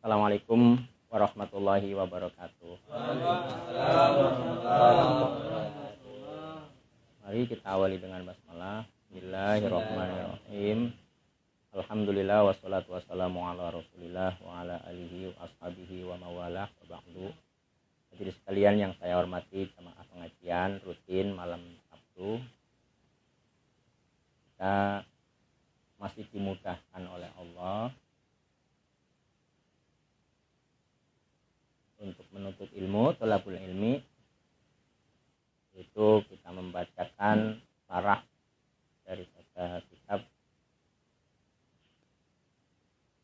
Assalamualaikum warahmatullahi wabarakatuh. Mari kita awali dengan basmalah. Bismillahirrahmanirrahim. Alhamdulillah wassalatu wassalamu ala Rasulillah wa ala alihi wa ashabihi wa mawalah wa ba'du. Hadirin sekalian yang saya hormati, jamaah pengajian rutin malam Sabtu. Kita masih dimudahkan oleh Allah untuk menuntut ilmu, thalabul ilmi, itu kita membacakan syarah daripada kitab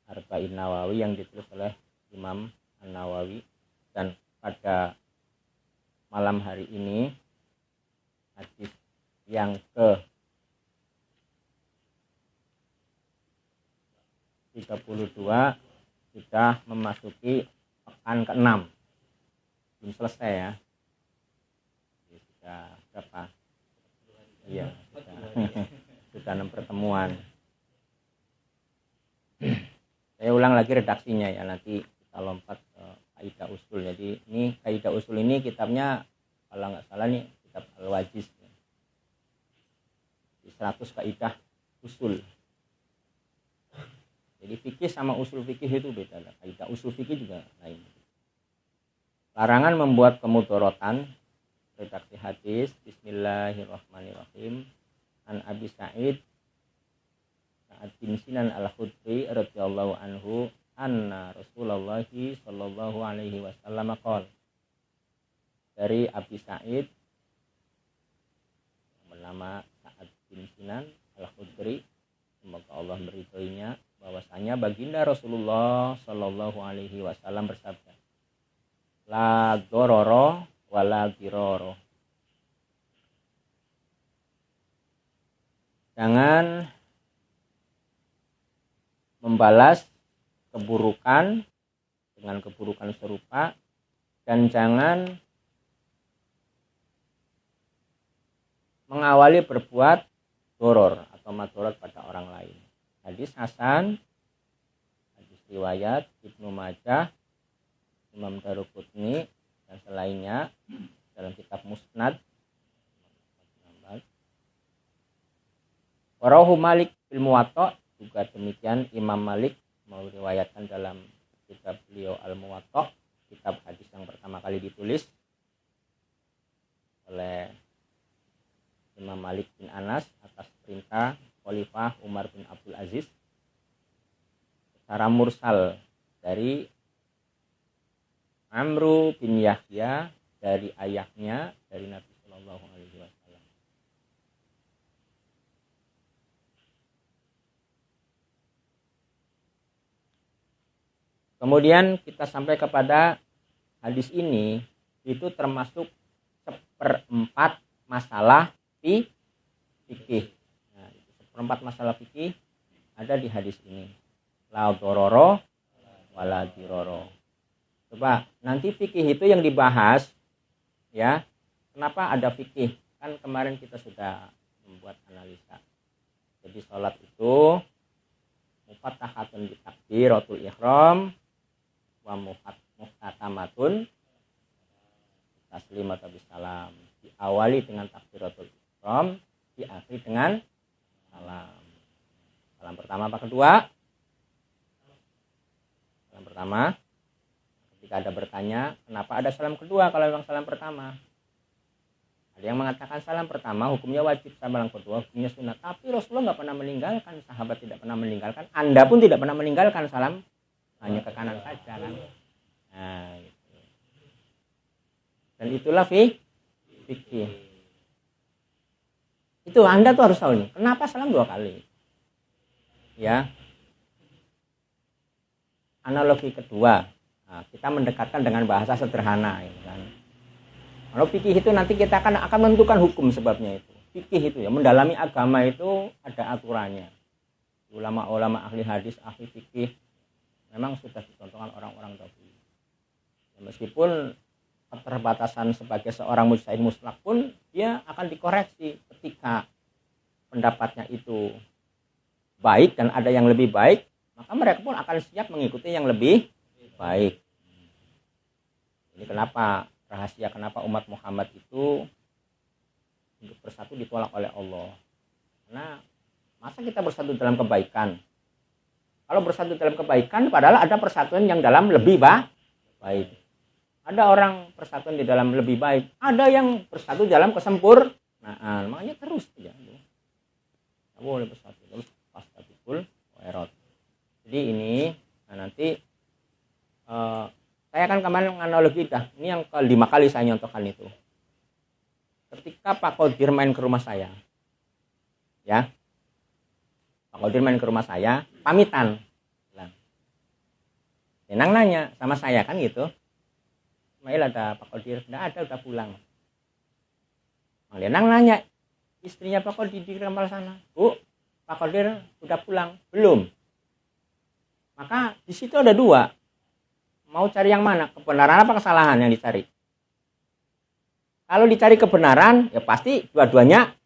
Arba'in Nawawi yang ditulis oleh Imam An-Nawawi. Dan pada malam hari ini hadis yang ke 32 sudah memasuki pekan ke-6, belum selesai ya. Sudah berapa? Iya, sudah 6 pertemuan. Saya ulang lagi redaksinya ya, nanti kita lompat ke kaidah usul. Jadi ini kaidah usul ini kitabnya kalau nggak salah nih kitab Al-Wajiz, 100 kaidah usul. Jadi fikih sama usul fikih itu beda. Kaidah usul fikih juga lain. Larangan membuat kemudorotan. Redaksi hadis. Bismillahirrahmanirrahim. An Abi Sa'id bin Sinan Al-Khudri radhiyallahu anhu anna Rasulullah sallallahu alaihi wasallam qol. Dari Abi Sa'id yang bernama Sa'ad bin Sinan Al-Khudri, semoga Allah meridhoinya, bahwasanya baginda Rasulullah sallallahu alaihi wasallam bersabda, la dororo wala diroro. Jangan membalas keburukan dengan keburukan serupa, dan jangan mengawali berbuat doror atau madorot pada orang lain. Hadis hasan, hadis riwayat Ibnu Majah, Imam Daruqutni dan selainnya dalam kitab Musnad. Warahu Malik bil Muwatta, juga demikian Imam Malik meriwayatkan dalam kitab beliau Al-Muwatta, kitab hadis yang pertama kali ditulis oleh Imam Malik bin Anas atas perintah Khalifah Umar bin Abdul Aziz secara mursal dari Amru bin Yahya dari ayahnya dari Nabi Sallallahu Alaihi Wasallam. Kemudian kita sampai kepada hadis ini, itu termasuk 1/4 masalah fikih. Nah, 1/4 masalah fikih ada di hadis ini. La dororo wala diroro. Coba nanti fikih itu yang dibahas ya. Kenapa ada fikih? Kan kemarin kita sudah membuat analisa. Jadi sholat itu mufattahatun bi takbiratul ihram wa muhtatamatun taslimatul bisalam. Diawali dengan takbiratul ihram, diakhiri dengan salam. Salam pertama apa kedua? Salam pertama. Ketika ada bertanya, kenapa ada salam kedua kalau memang salam pertama? Ada yang mengatakan salam pertama hukumnya wajib, salam kedua hukumnya sunnah. Tapi Rasulullah nggak pernah meninggalkan, sahabat tidak pernah meninggalkan, Anda pun tidak pernah meninggalkan salam, hanya ke kanan saja kan. Nah, gitu. Dan itulah fikih. Itu Anda tuh harus tahu nih, kenapa salam 2 kali? Ya. Analogi kedua. Nah, kita mendekatkan dengan bahasa sederhana gitu kan. Kalau fikih itu nanti kita akan menentukan hukum, sebabnya itu. Fikih itu ya, mendalami agama itu ada aturannya. Ulama-ulama ahli hadis, ahli fikih memang sudah dicontohkan orang-orang dahulu. Ya, meskipun keterbatasan sebagai seorang mujtahid mutlak pun dia akan dikoreksi ketika pendapatnya itu baik dan ada yang lebih baik, maka mereka pun akan siap mengikuti yang lebih baik. Ini kenapa rahasia kenapa umat Muhammad itu untuk bersatu ditolak oleh Allah. Karena masa kita bersatu dalam kebaikan? Kalau bersatu dalam kebaikan, padahal ada persatuan yang dalam lebih baik. Ada orang persatuan di dalam lebih baik, ada yang bersatu dalam kesempurnaan. Makanya terus aja. Tidak boleh bersatu terus fastabiqul khairat. Jadi ini nanti saya akan kemarin analogi dah. Ini yang kelima kali saya nyontohkan itu. Ketika Pak Qadir main ke rumah saya, ya, Pak Qadir main ke rumah saya, pamitan, bilang, Nenang nanya sama saya kan gitu, Mail ada Pak Qadir, tidak ada, udah pulang. Nenang nanya, istrinya Pak Qadir di kamar sana, Bu, Pak Qadir udah pulang, belum? Maka di situ ada dua, mau cari yang mana, kebenaran apa kesalahan yang dicari? Kalau dicari kebenaran, ya pasti dua-duanya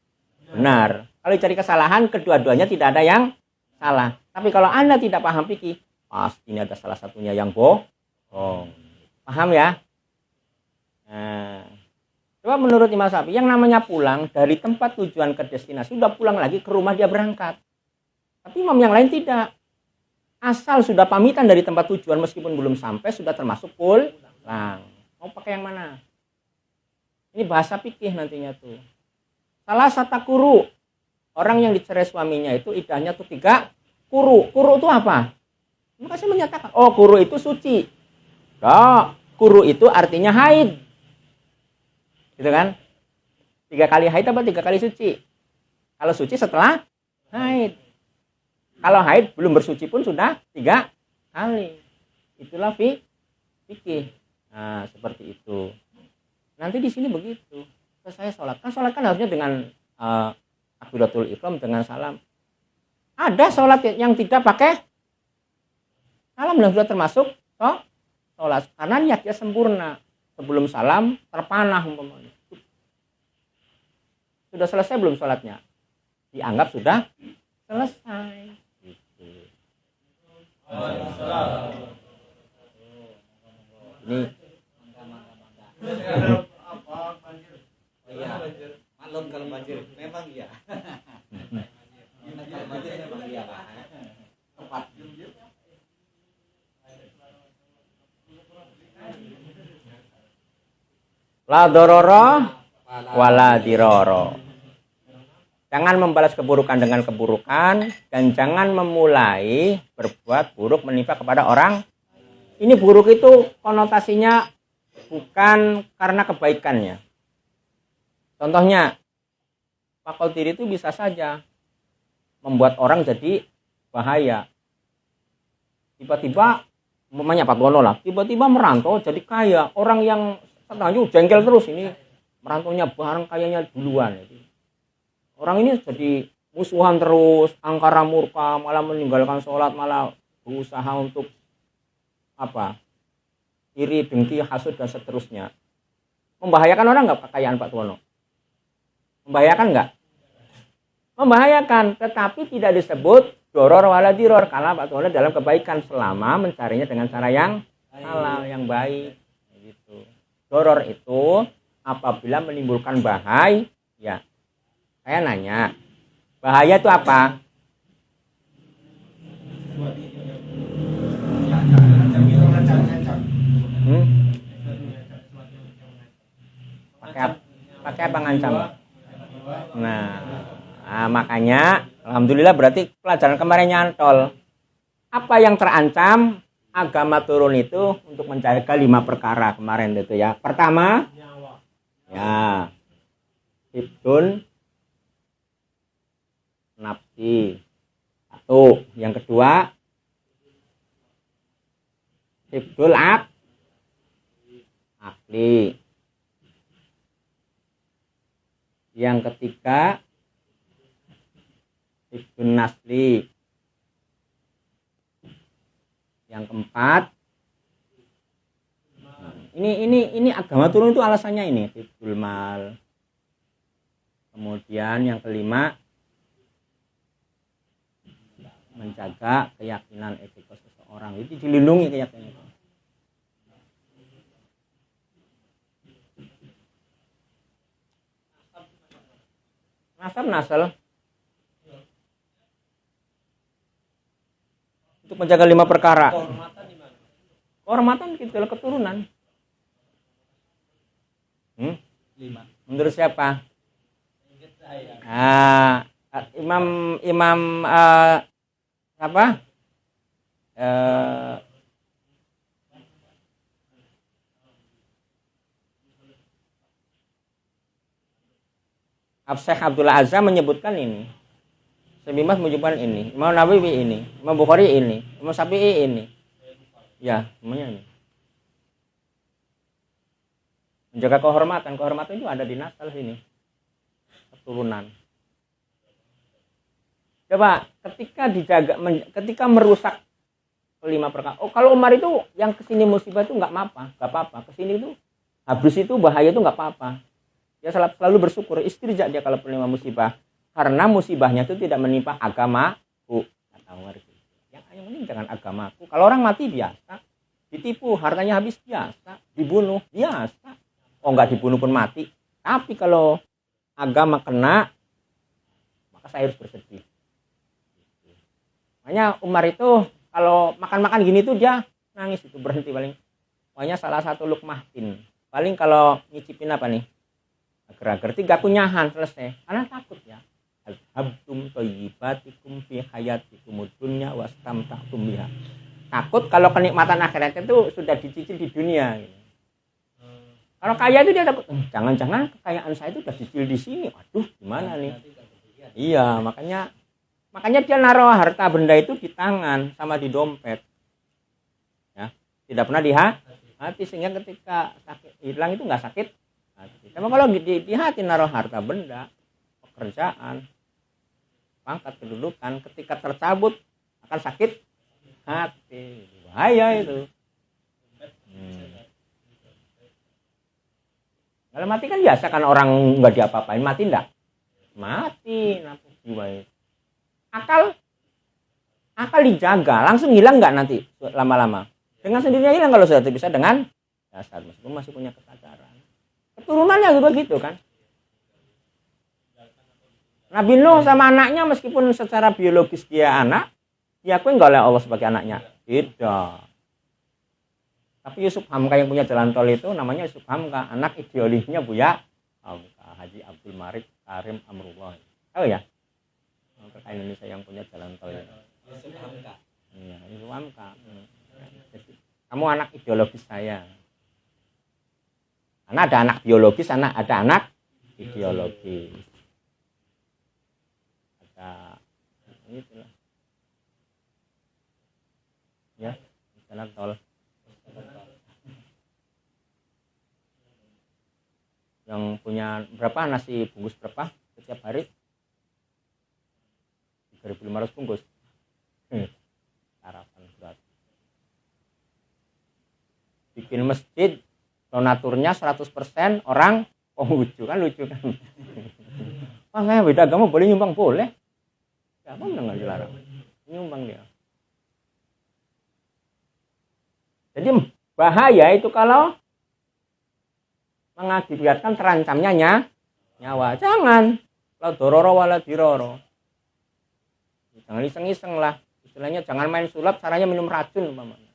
benar. Kalau dicari kesalahan, kedua-duanya tidak ada yang salah. Tapi kalau Anda tidak paham fikih, pasti ini ada salah satunya yang bohong. Paham ya? Nah, coba menurut Imam Syafi'i, yang namanya pulang dari tempat tujuan ke destinasi, sudah pulang lagi ke rumah dia berangkat. Tapi imam yang lain tidak. Asal sudah pamitan dari tempat tujuan meskipun belum sampai, sudah termasuk pulang. Mau pakai yang mana? Ini bahasa fikih nantinya tuh. Salah satu kuru. Orang yang dicerai suaminya itu idahnya tuh 3 kuru. Kuru itu apa? Maka saya menyatakan, oh kuru itu suci. Oh, kuru itu artinya haid. Gitu kan? 3 kali haid apa 3 kali suci? Kalau suci setelah haid. Kalau haid belum bersuci pun sudah 3 kali. Itulah fikih. Nah, seperti itu. Nanti di sini begitu. Saya sholat. Sholat kan harusnya dengan takbiratul ihram, dengan salam. Ada sholat yang tidak pakai salam dan sudah termasuk sholat. Karena niatnya sempurna. Sebelum salam terpanah umpamanya. Sudah selesai belum sholatnya? Dianggap sudah selesai. Gitu. Ini iya, maklum kalau banjir, memang iya. Kalau banjir memang iya, Pak. Tepat. La dororo wala diroro. Jangan membalas keburukan dengan keburukan dan jangan memulai berbuat buruk menimpa kepada orang. Ini buruk itu konotasinya bukan karena kebaikannya. Contohnya, Pak Qadir itu bisa saja membuat orang jadi bahaya. Tiba-tiba, umpamanya Pak Bono lah, tiba-tiba merantau jadi kaya. Orang yang setengahnya jengkel terus, ini merantaunya barang kayanya duluan. Orang ini jadi musuhan terus, angkara murka, malah meninggalkan sholat, malah berusaha untuk iri, dengki, hasud dan seterusnya. Membahayakan orang nggak kekayaan Pak Tuwono? Membahayakan nggak? Membahayakan, tetapi tidak disebut doror wala diror karena Pak Tuwono dalam kebaikan selama mencarinya dengan cara yang halal, yang baik. Gitu. Doror itu apabila menimbulkan bahaya. Ya, saya nanya, bahaya itu apa? Pakai apa ngancam? Nah, makanya alhamdulillah berarti pelajaran kemarin nyantol. Apa yang terancam agama turun itu untuk menjaga 5 perkara kemarin itu ya. Pertama, ya, hibdun nafsi. 1. Yang kedua, hibdul akli. Yang ketiga, hibdun nasli. Yang keempat, ini agama turun itu alasannya ini, hibdul mal. Kemudian yang kelima, menjaga keyakinan etika seseorang, itu dilindungi keyakinan itu. Nasab nasal. Untuk menjaga 5 perkara. Kehormatan di mana? Kehormatan itu adalah keturunan. 5. Menurut siapa? Ingat saya. Imam apa? Syekh Abdullah Azza menyebutkan ini. Sebimas menyebutkan ini. Imam Nawawi ini. Imam Bukhari ini. Imam Syafi'i ini. Ya, semuanya ini. Menjaga kehormatan. Kehormatan itu ada di nasal sini. Keturunan. Coba ketika merusak 5 perkara. Oh, kalau Umar itu yang kesini musibah itu nggak apa-apa. Kesini itu habis itu bahaya itu nggak apa-apa. Dia selalu bersyukur, istirja dia kalau penerima musibah. Karena musibahnya itu tidak menimpa agamaku. Kata Umar itu. Yang penting jangan agamaku. Kalau orang mati biasa, ditipu, hartanya habis biasa, dibunuh biasa. Oh, nggak dibunuh pun mati. Tapi kalau agama kena, maka saya harus bersedih. Makanya Umar itu kalau makan-makan gini tuh dia nangis itu, berhenti paling. Pokoknya salah satu lukmahin. Paling kalau nyicipin apa nih? Agar-agar 3 kunyahan selesai. Karena takut ya. Habtum thayyibatikum fi hayatikum dunya wastamta'tum biha. Takut kalau kenikmatan akhirat itu sudah dicicil di dunia gitu. Kalau kaya itu dia takut, jangan-jangan kekayaan saya itu udah dicicil di sini. Aduh, gimana nih? Iya, makanya dia naruh harta benda itu di tangan sama di dompet. Ya, tidak pernah di hati sehingga ketika sakit hilang itu nggak sakit hati. Tapi kalau di hati naruh harta benda, pekerjaan, pangkat, kedudukan, ketika tercabut akan sakit hati. Bahaya itu. Kalau mati kan biasa kan orang nggak diapa-apain, mati enggak? Mati, nafsu jiwa itu. Akal dijaga, langsung hilang nggak nanti lama-lama? Dengan sendirinya hilang kalau sudah bisa dengan dasar, meskipun masih punya kesadaran. Keturunannya juga gitu kan. Nabi Nuh sama anaknya meskipun secara biologis dia anak, diakui nggak oleh Allah sebagai anaknya? Tidak. Tapi Yusuf Hamka yang punya jalan tol itu namanya Yusuf Hamka, anak ideologinya Buya Hamka, Haji Abdul Malik Karim Amrullah. Oh ya, orang Indonesia yang punya jalan tol itu. Yusuf Hamka. Iya, Yusuf Hamka. Jadi, kamu anak ideologis saya. Karena ada anak biologis, ada anak ideologis. Ada itulah. Ya, jalan tol. Yang punya berapa nasi bungkus berapa setiap hari? 3.500 bungkus. Sarapan gratis. Bikin masjid donaturnya 100% orang Konghucu, kan lucu kan. Makanya beda agama boleh nyumbang, boleh. Siapa yang nggak dilarang? Nyumbang dia. Jadi bahaya itu kalau mengakibatkan terancamnya nyawa. Jangan. Kalau dororo wala diroro. Jangan iseng-iseng lah. Istilahnya jangan main sulap, caranya minum racun umpamanya.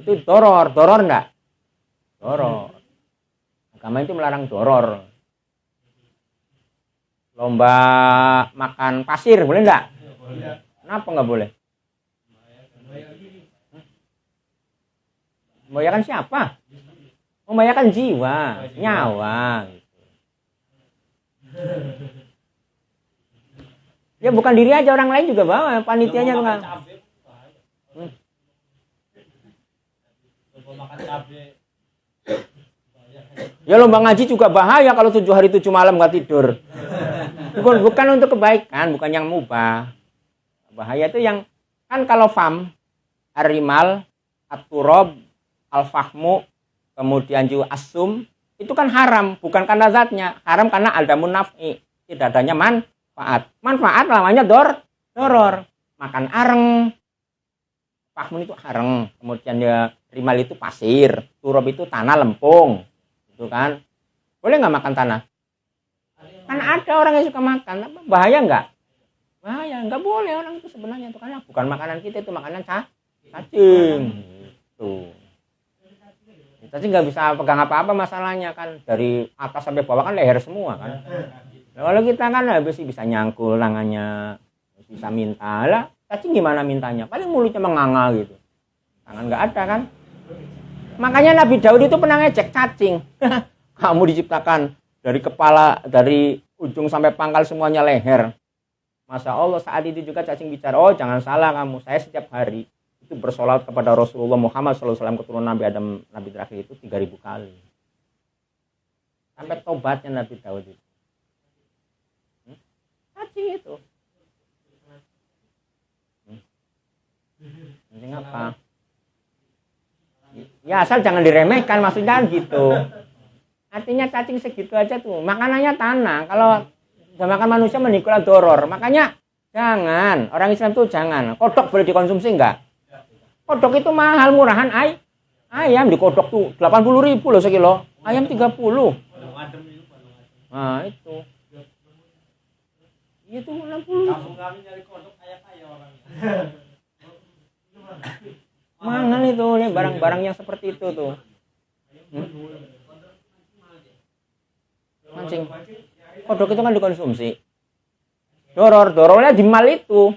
Itu doror enggak? Doror. Agama itu melarang doror. Lomba makan pasir boleh enggak? Kenapa enggak boleh? Membahayakan siapa? Membahayakan jiwa, nyawa. Ya bukan diri aja, orang lain juga bawa, panitianya enggak. Ya lomba ngaji juga bahaya kalau 7 hari 7 malam nggak tidur. Bukan untuk kebaikan, bukan yang mubah. Bahaya itu yang kan kalau fam, arimal, aturob, al-fahmu, kemudian juga asum, itu kan haram, bukan karena zatnya. Haram karena aldamun naf'i, tidak adanya manfaat. Manfaat namanya doror. Makan areng, fahmun itu areng, kemudian ya rimal itu pasir, turob itu tanah lempung. Itu kan. Boleh nggak makan tanah? Kan ada orang yang suka makan, apa bahaya nggak? Bahaya, nggak boleh orang itu sebenarnya itu karena bukan makanan kita, itu makanan cacing. Gitu. Cacing nggak bisa pegang apa-apa masalahnya kan, dari atas sampai bawah kan leher semua kan. Nah, kalau kita kan habis bisa nyangkul tangannya, bisa minta lah. Cacing gimana mintanya? Paling mulutnya menganga gitu. Tangan nggak ada kan. Makanya Nabi Daud itu pernah ngecek cacing. Kamu diciptakan dari kepala, dari ujung sampai pangkal semuanya leher. Masya Allah, saat itu juga cacing bicara, oh jangan salah kamu, saya setiap hari itu bersolat kepada Rasulullah Muhammad SAW, keturunan Nabi Adam, Nabi terakhir itu 3000 kali. Sampai tobatnya Nabi Daud itu. Cacing itu. Cacing apa? Ya asal jangan diremehkan, maksudnya gitu. Artinya cacing segitu aja tuh, makanannya tanah. Kalau udah makan manusia menikulah doror. Makanya jangan, orang Islam tuh jangan. Kodok boleh dikonsumsi enggak? Kodok itu mahal, murahan. Ayam dikodok tuh 80.000 loh sekilo. Ayam 30. Nah itu. Itu 60. Kampung kami nyari kodok kaya-kaya orangnya. Mahal itu nih barang-barang yang seperti itu tuh. Mancing. Kodok itu kan dikonsumsi. Dorornya di mal itu.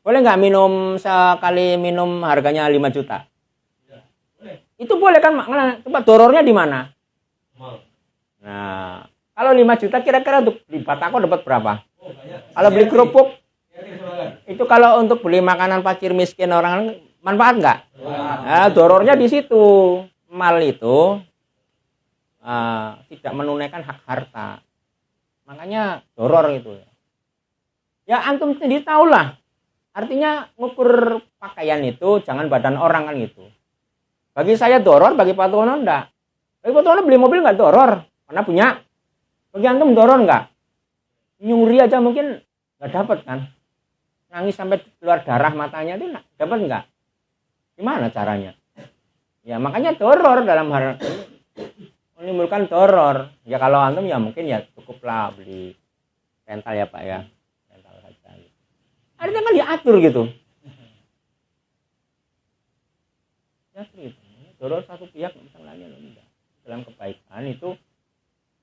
Boleh nggak minum sekali minum harganya 5 juta? Itu boleh kan? Tempat dorornya di mana? Nah, kalau 5 juta kira-kira untuk di Batako dapat berapa? Kalau beli kerupuk, itu kalau untuk beli makanan fakir miskin orang manfaat nggak? Nah, dorornya di situ. Mal itu tidak menunaikan hak harta. Makanya doror itu. Ya antum sendiri tahu lah. Artinya ngukur pakaian itu jangan badan orang kan gitu. Bagi saya doror, bagi Pak Tono enggak. Bagi Pak Tono beli mobil enggak doror, karena punya. Bagi antum doror enggak? Nyuri aja mungkin enggak dapat kan. Nangis sampai keluar darah matanya itu dapat enggak? Gimana caranya? Ya makanya doror dalam hal menimbulkan doror. Ya kalau antum ya mungkin ya cukuplah beli rental ya Pak ya. Rental saja. Artinya kan diatur gitu. Diatur gitu. Doror satu pihak misalnya enggak. Dalam kebaikan itu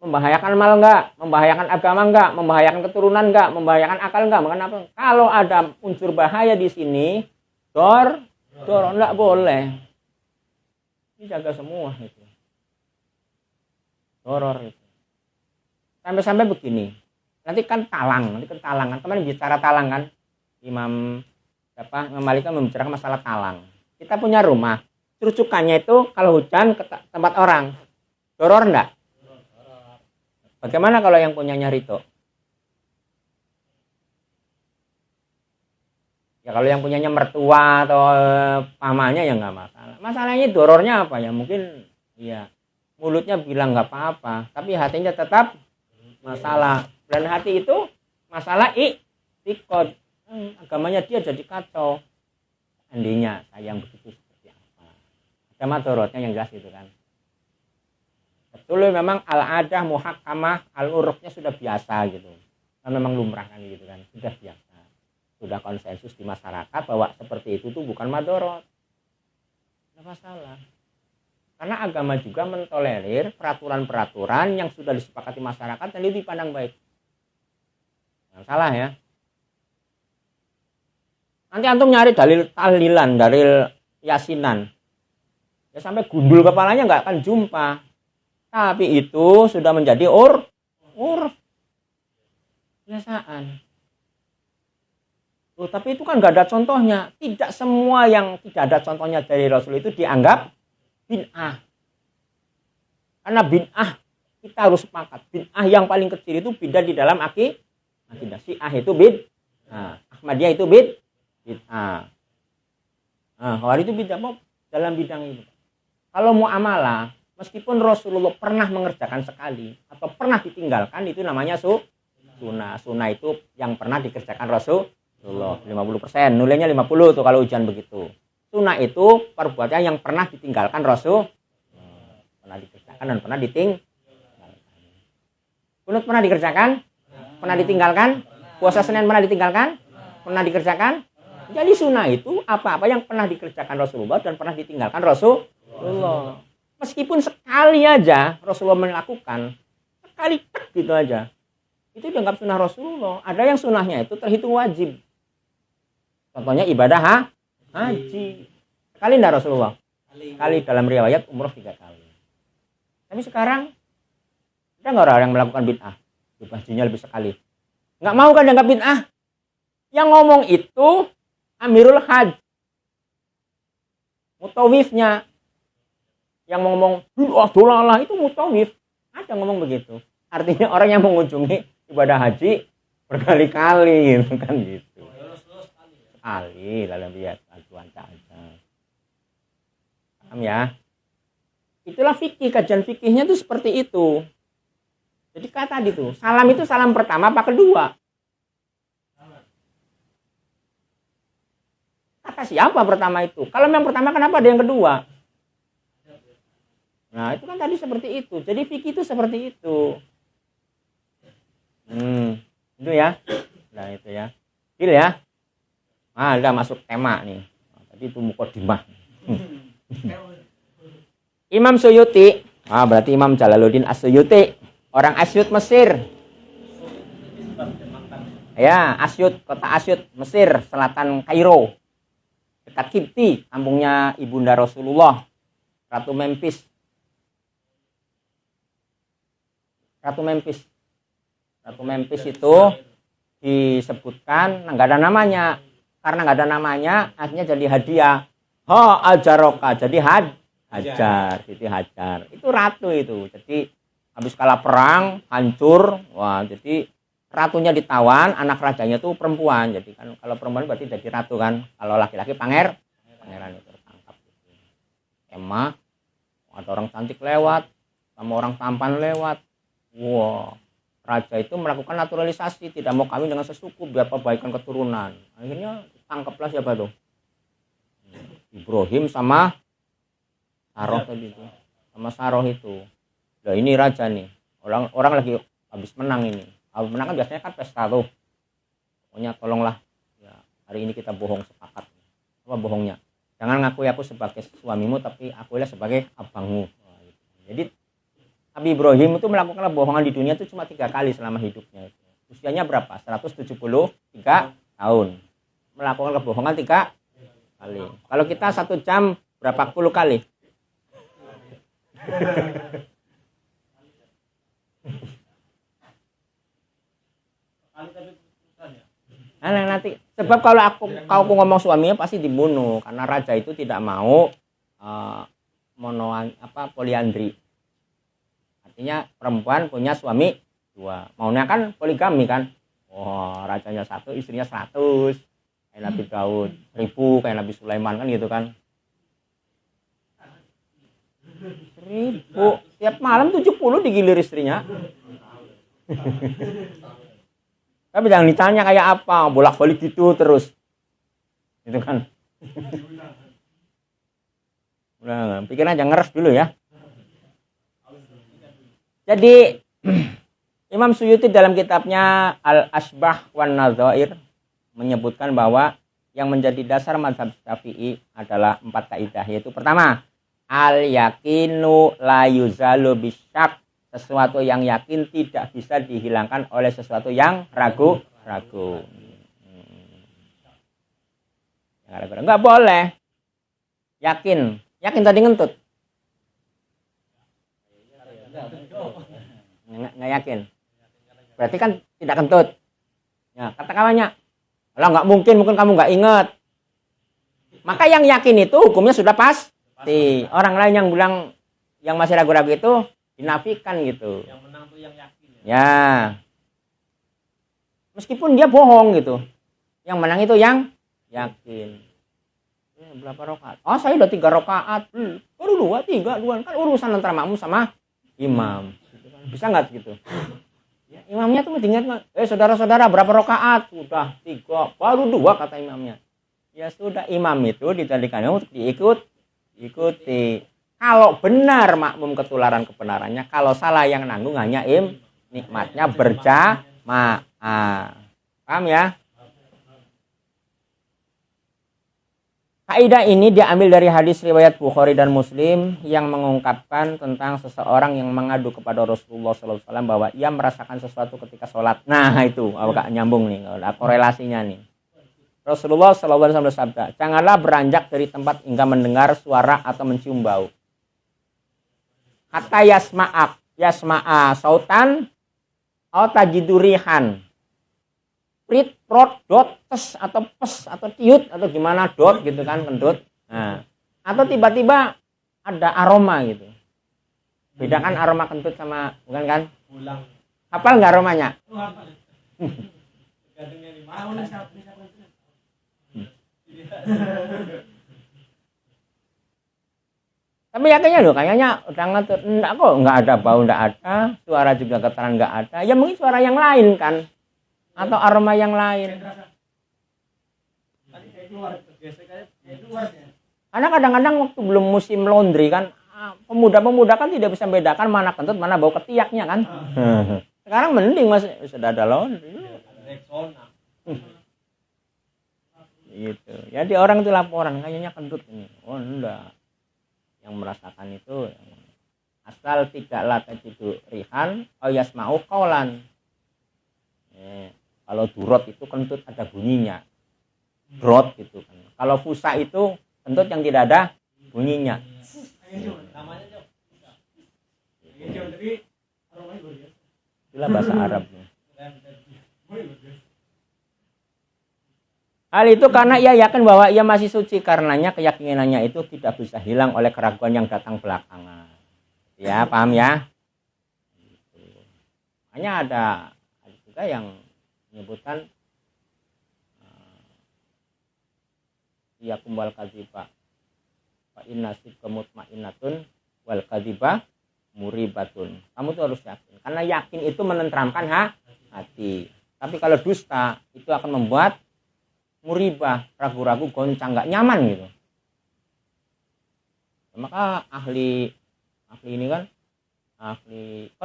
membahayakan mal enggak, membahayakan agama enggak, membahayakan keturunan enggak, membahayakan akal enggak. Kenapa? Kalau ada unsur bahaya di sini, doror enggak boleh. Dijaga semua itu. Doror itu. Sampai-sampai begini. Nanti kan talang kan. Kemarin bicara talang kan. Imam Malik kan membicarakan masalah talang. Kita punya rumah. Terucukannya itu kalau hujan ke tempat orang. Doror enggak? Bagaimana kalau yang punyanya Rito? Ya kalau yang punyanya mertua atau pamannya ya nggak masalah. Masalahnya dorornya apa ya? Mungkin ya mulutnya bilang nggak apa-apa, tapi hatinya tetap masalah. Dan hati itu masalah iktikad. Agamanya dia jadi kacau. Seandainya sayang begitu seperti apa? Ada madorotnya yang jelas itu kan. Betul memang al-adah muhakkamah al-urufnya sudah biasa gitu. Kan memang lumrah kan gitu kan, sudah biasa. Sudah konsensus di masyarakat bahwa seperti itu tuh bukan madorot. Tidak masalah. Karena agama juga mentolerir peraturan-peraturan yang sudah disepakati masyarakat dan itu dipandang baik. Jangan salah ya. Nanti antum nyari dalil tahlilan, dalil yasinan. Ya sampai gundul kepalanya nggak akan jumpa. Tapi itu sudah menjadi urf. Biasaan. Loh, tapi itu kan nggak ada contohnya. Tidak semua yang tidak ada contohnya dari Rasul itu dianggap bid'ah. Karena bid'ah kita harus sepakat. Bid'ah yang paling kecil itu bid'ah di dalam akidah. Syiah itu bid'ah. Ahmadiyah itu bid'ah. Kalau itu bid'ah dalam bidang itu. Kalau muamalah, meskipun Rasulullah pernah mengerjakan sekali atau pernah ditinggalkan, itu namanya sunnah. Sunnah itu yang pernah dikerjakan Rasulullah 50%. Nilainya 50 tuh kalau ujian begitu. Sunnah itu perbuatan yang pernah ditinggalkan Rasul, pernah dikerjakan dan pernah ditinggalkan. Kunut pernah dikerjakan? Pernah ditinggalkan? Puasa Senin pernah ditinggalkan? Pernah dikerjakan? Jadi sunnah itu apa-apa yang pernah dikerjakan Rasulullah dan pernah ditinggalkan Rasulullah. Meskipun sekali aja Rasulullah melakukan, sekali gitu aja, itu dianggap sunnah Rasulullah. Ada yang sunnahnya itu terhitung wajib. Contohnya ibadah haji. Sekali enggak Rasulullah? Sekali, dalam riwayat umroh 3 kali. Tapi sekarang ada nggak orang yang melakukan bid'ah? Hajinya lebih sekali. Nggak mau kan dianggap bid'ah? Yang ngomong itu Amirul Hajj. Mutawifnya. Yang ngomong bid'ah dolalah itu mutawif. Ada ngomong begitu. Artinya orang yang mengunjungi ibadah haji berkali-kali gitu kan gitu. Sekali dalam lihat ajuan aja. Paham ya? Itulah fikih, kajian fikihnya tuh seperti itu. Jadi kata tadi tuh, salam itu salam pertama apa kedua? Kata siapa pertama itu? Kalau yang pertama kenapa ada yang kedua? Nah itu kan tadi seperti itu. Jadi fikih itu seperti itu. Itu ya. Nah itu ya. Deal ya. Nah, udah masuk tema nih. Nah, tadi itu mukadimah. Imam Suyuti. Berarti Imam Jalaluddin As-Suyuti. Orang Asyut Mesir. Ya, Asyut, kota Asyut, Mesir, selatan Kairo. Dekat Kipti, kampungnya ibunda Rasulullah. Ratu Memphis. Ratu Memphis itu disebutkan nggak ada namanya. Karena nggak ada namanya, akhirnya jadi hadiah. Ajaroka, jadi hajar, jadi hajar. Itu ratu itu. Jadi habis kalah perang, hancur. Wah, jadi ratunya ditawan, anak rajanya tuh perempuan. Jadi kan kalau perempuan berarti jadi ratu kan. Kalau laki-laki pangeran itu tertangkap. Emma, ada orang cantik lewat, sama orang tampan lewat. Wah, raja itu melakukan naturalisasi, tidak mau kawin dengan sesuku biar perbaikan keturunan. Akhirnya tangkaplah siapa tuh? Ibrahim sama Saroh tadi itu. Sama Saroh itu. Nah, ini raja nih. Orang lagi habis menang ini. Habis menang kan biasanya kan pesta tuh. Pokoknya tolonglah. Ya, hari ini kita bohong sepakat. Apa bohongnya? Jangan ngakui aku sebagai suamimu, tapi akulah sebagai abangmu. Jadi Nabi Ibrahim itu melakukan kebohongan di dunia itu cuma 3 kali selama hidupnya. Usianya berapa? 173 tahun. Melakukan kebohongan 3 kali. Kalau kita 1 jam berapa puluh kali? Nanti sebab kalau aku ngomong suaminya pasti dibunuh karena raja itu tidak mau poliandri. Artinya perempuan punya suami 2. Maunya kan poligami kan. Rajanya 1, istrinya 100. Kayak Nabi Daud, 1000 kayak Nabi Sulaiman kan gitu kan. 1000 tiap malam 70 digilir istrinya. Tapi jangan ditanya kayak apa, bolak-balik gitu terus. Gitu kan. Udah, pikir aja ngeres dulu ya. Jadi Imam Suyuti dalam kitabnya Al-Asbah wan Nadzair menyebutkan bahwa yang menjadi dasar mazhab Syafi'i adalah 4 kaidah, yaitu pertama, al-yaqinu la yuzalu bisyak, sesuatu yang yakin tidak bisa dihilangkan oleh sesuatu yang ragu-ragu. Enggak boleh yakin tadi ngentut. Nggak yakin. Berarti kan tidak kentut. Ya, kata kawannya, "Lah nggak mungkin kamu nggak ingat." Maka yang yakin itu hukumnya sudah pasti. Orang lain yang bilang yang masih ragu-ragu itu dinafikan gitu. Yang menang tuh yang yakin. Ya. Meskipun dia bohong gitu. Yang menang itu yang yakin. Berapa rakaat? Saya udah 3 rakaat. Baru 2, 3, 2. Kan urusan antara makmum sama imam. Bisa nggak gitu? Ya, imamnya tuh ingat, saudara-saudara berapa rakaat? Sudah 3, baru 2 kata imamnya. Ya sudah, imam itu dijadikannya untuk diikuti. Kalau benar makmum ketularan kebenarannya, kalau salah yang nanggung hanya nikmatnya berjamaah. Paham ya? Kaidah ini diambil dari hadis riwayat Bukhari dan Muslim yang mengungkapkan tentang seseorang yang mengadu kepada Rasulullah SAW bahwa ia merasakan sesuatu ketika sholat. Nah itu, agak nyambung nih, ada korelasinya nih. Rasulullah SAW bersabda, janganlah beranjak dari tempat hingga mendengar suara atau mencium bau. Hatta yasma'a sautan atau tajidurihan. Prit, prot, dot, tes atau pes atau tiut atau gimana dot gitu kan, kentut. Nah, atau tiba-tiba ada aroma gitu. Bedakan aroma kentut sama bukan kan? Pulang. Hafal nggak aromanya? Gadungnya di mana? Tapi kayaknya udah ngetut, enggak kok, nggak ada bau, nggak ada, suara juga getaran nggak ada. Ya mungkin suara yang lain kan, atau aroma yang lain. Karena kadang-kadang waktu belum musim laundry kan, pemuda-pemuda kan tidak bisa membedakan mana kentut, mana bau ketiaknya kan. Sekarang mending masih sudah ada laundry. Gitu. Jadi orang itu laporan kayaknya kentut ini. Oh enggak. Yang merasakan itu asal tidaklah tajidu rihan au yasma'u qaulan. Kalau durot itu kentut ada bunyinya. Drot gitu kan. Kalau fusa itu kentut yang tidak ada bunyinya. Namanya Itulah bahasa Arabnya. Hal itu karena ia yakin bahwa ia masih suci, karenanya keyakinannya itu tidak bisa hilang oleh keraguan yang datang belakangan. Ya, paham ya? Hanya ada juga yang menyebutkan iyakum wal kadziba fa inna sidqa mutmainnatun wal kadziba muribatun. Kamu tuh harus yakin, karena yakin itu menenteramkan hati. Tapi kalau dusta itu akan membuat muribah, ragu-ragu, goncang, nggak nyaman gitu. Maka ahli ini kan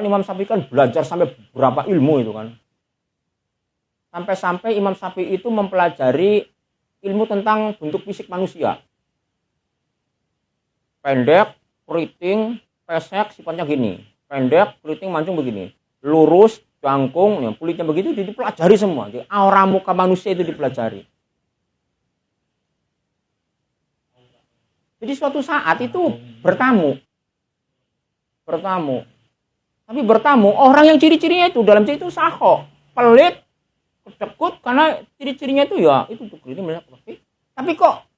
Imam Syafi'i kan belajar sampai berapa ilmu itu kan. Sampai Imam Syafi'i itu mempelajari ilmu tentang bentuk fisik manusia. Pendek, keriting, pesek sifatnya gini. Pendek, keriting, mancung begini. Lurus, jangkung, ya, kulitnya begitu dipelajari semua. Jadi aura muka manusia itu dipelajari. Jadi suatu saat itu bertamu. Tapi bertamu orang yang ciri-cirinya itu dalam cerita itu saho, pelit, kedekut, karena ciri-cirinya itu ya itu tuh ini banyak pelit. Tapi kok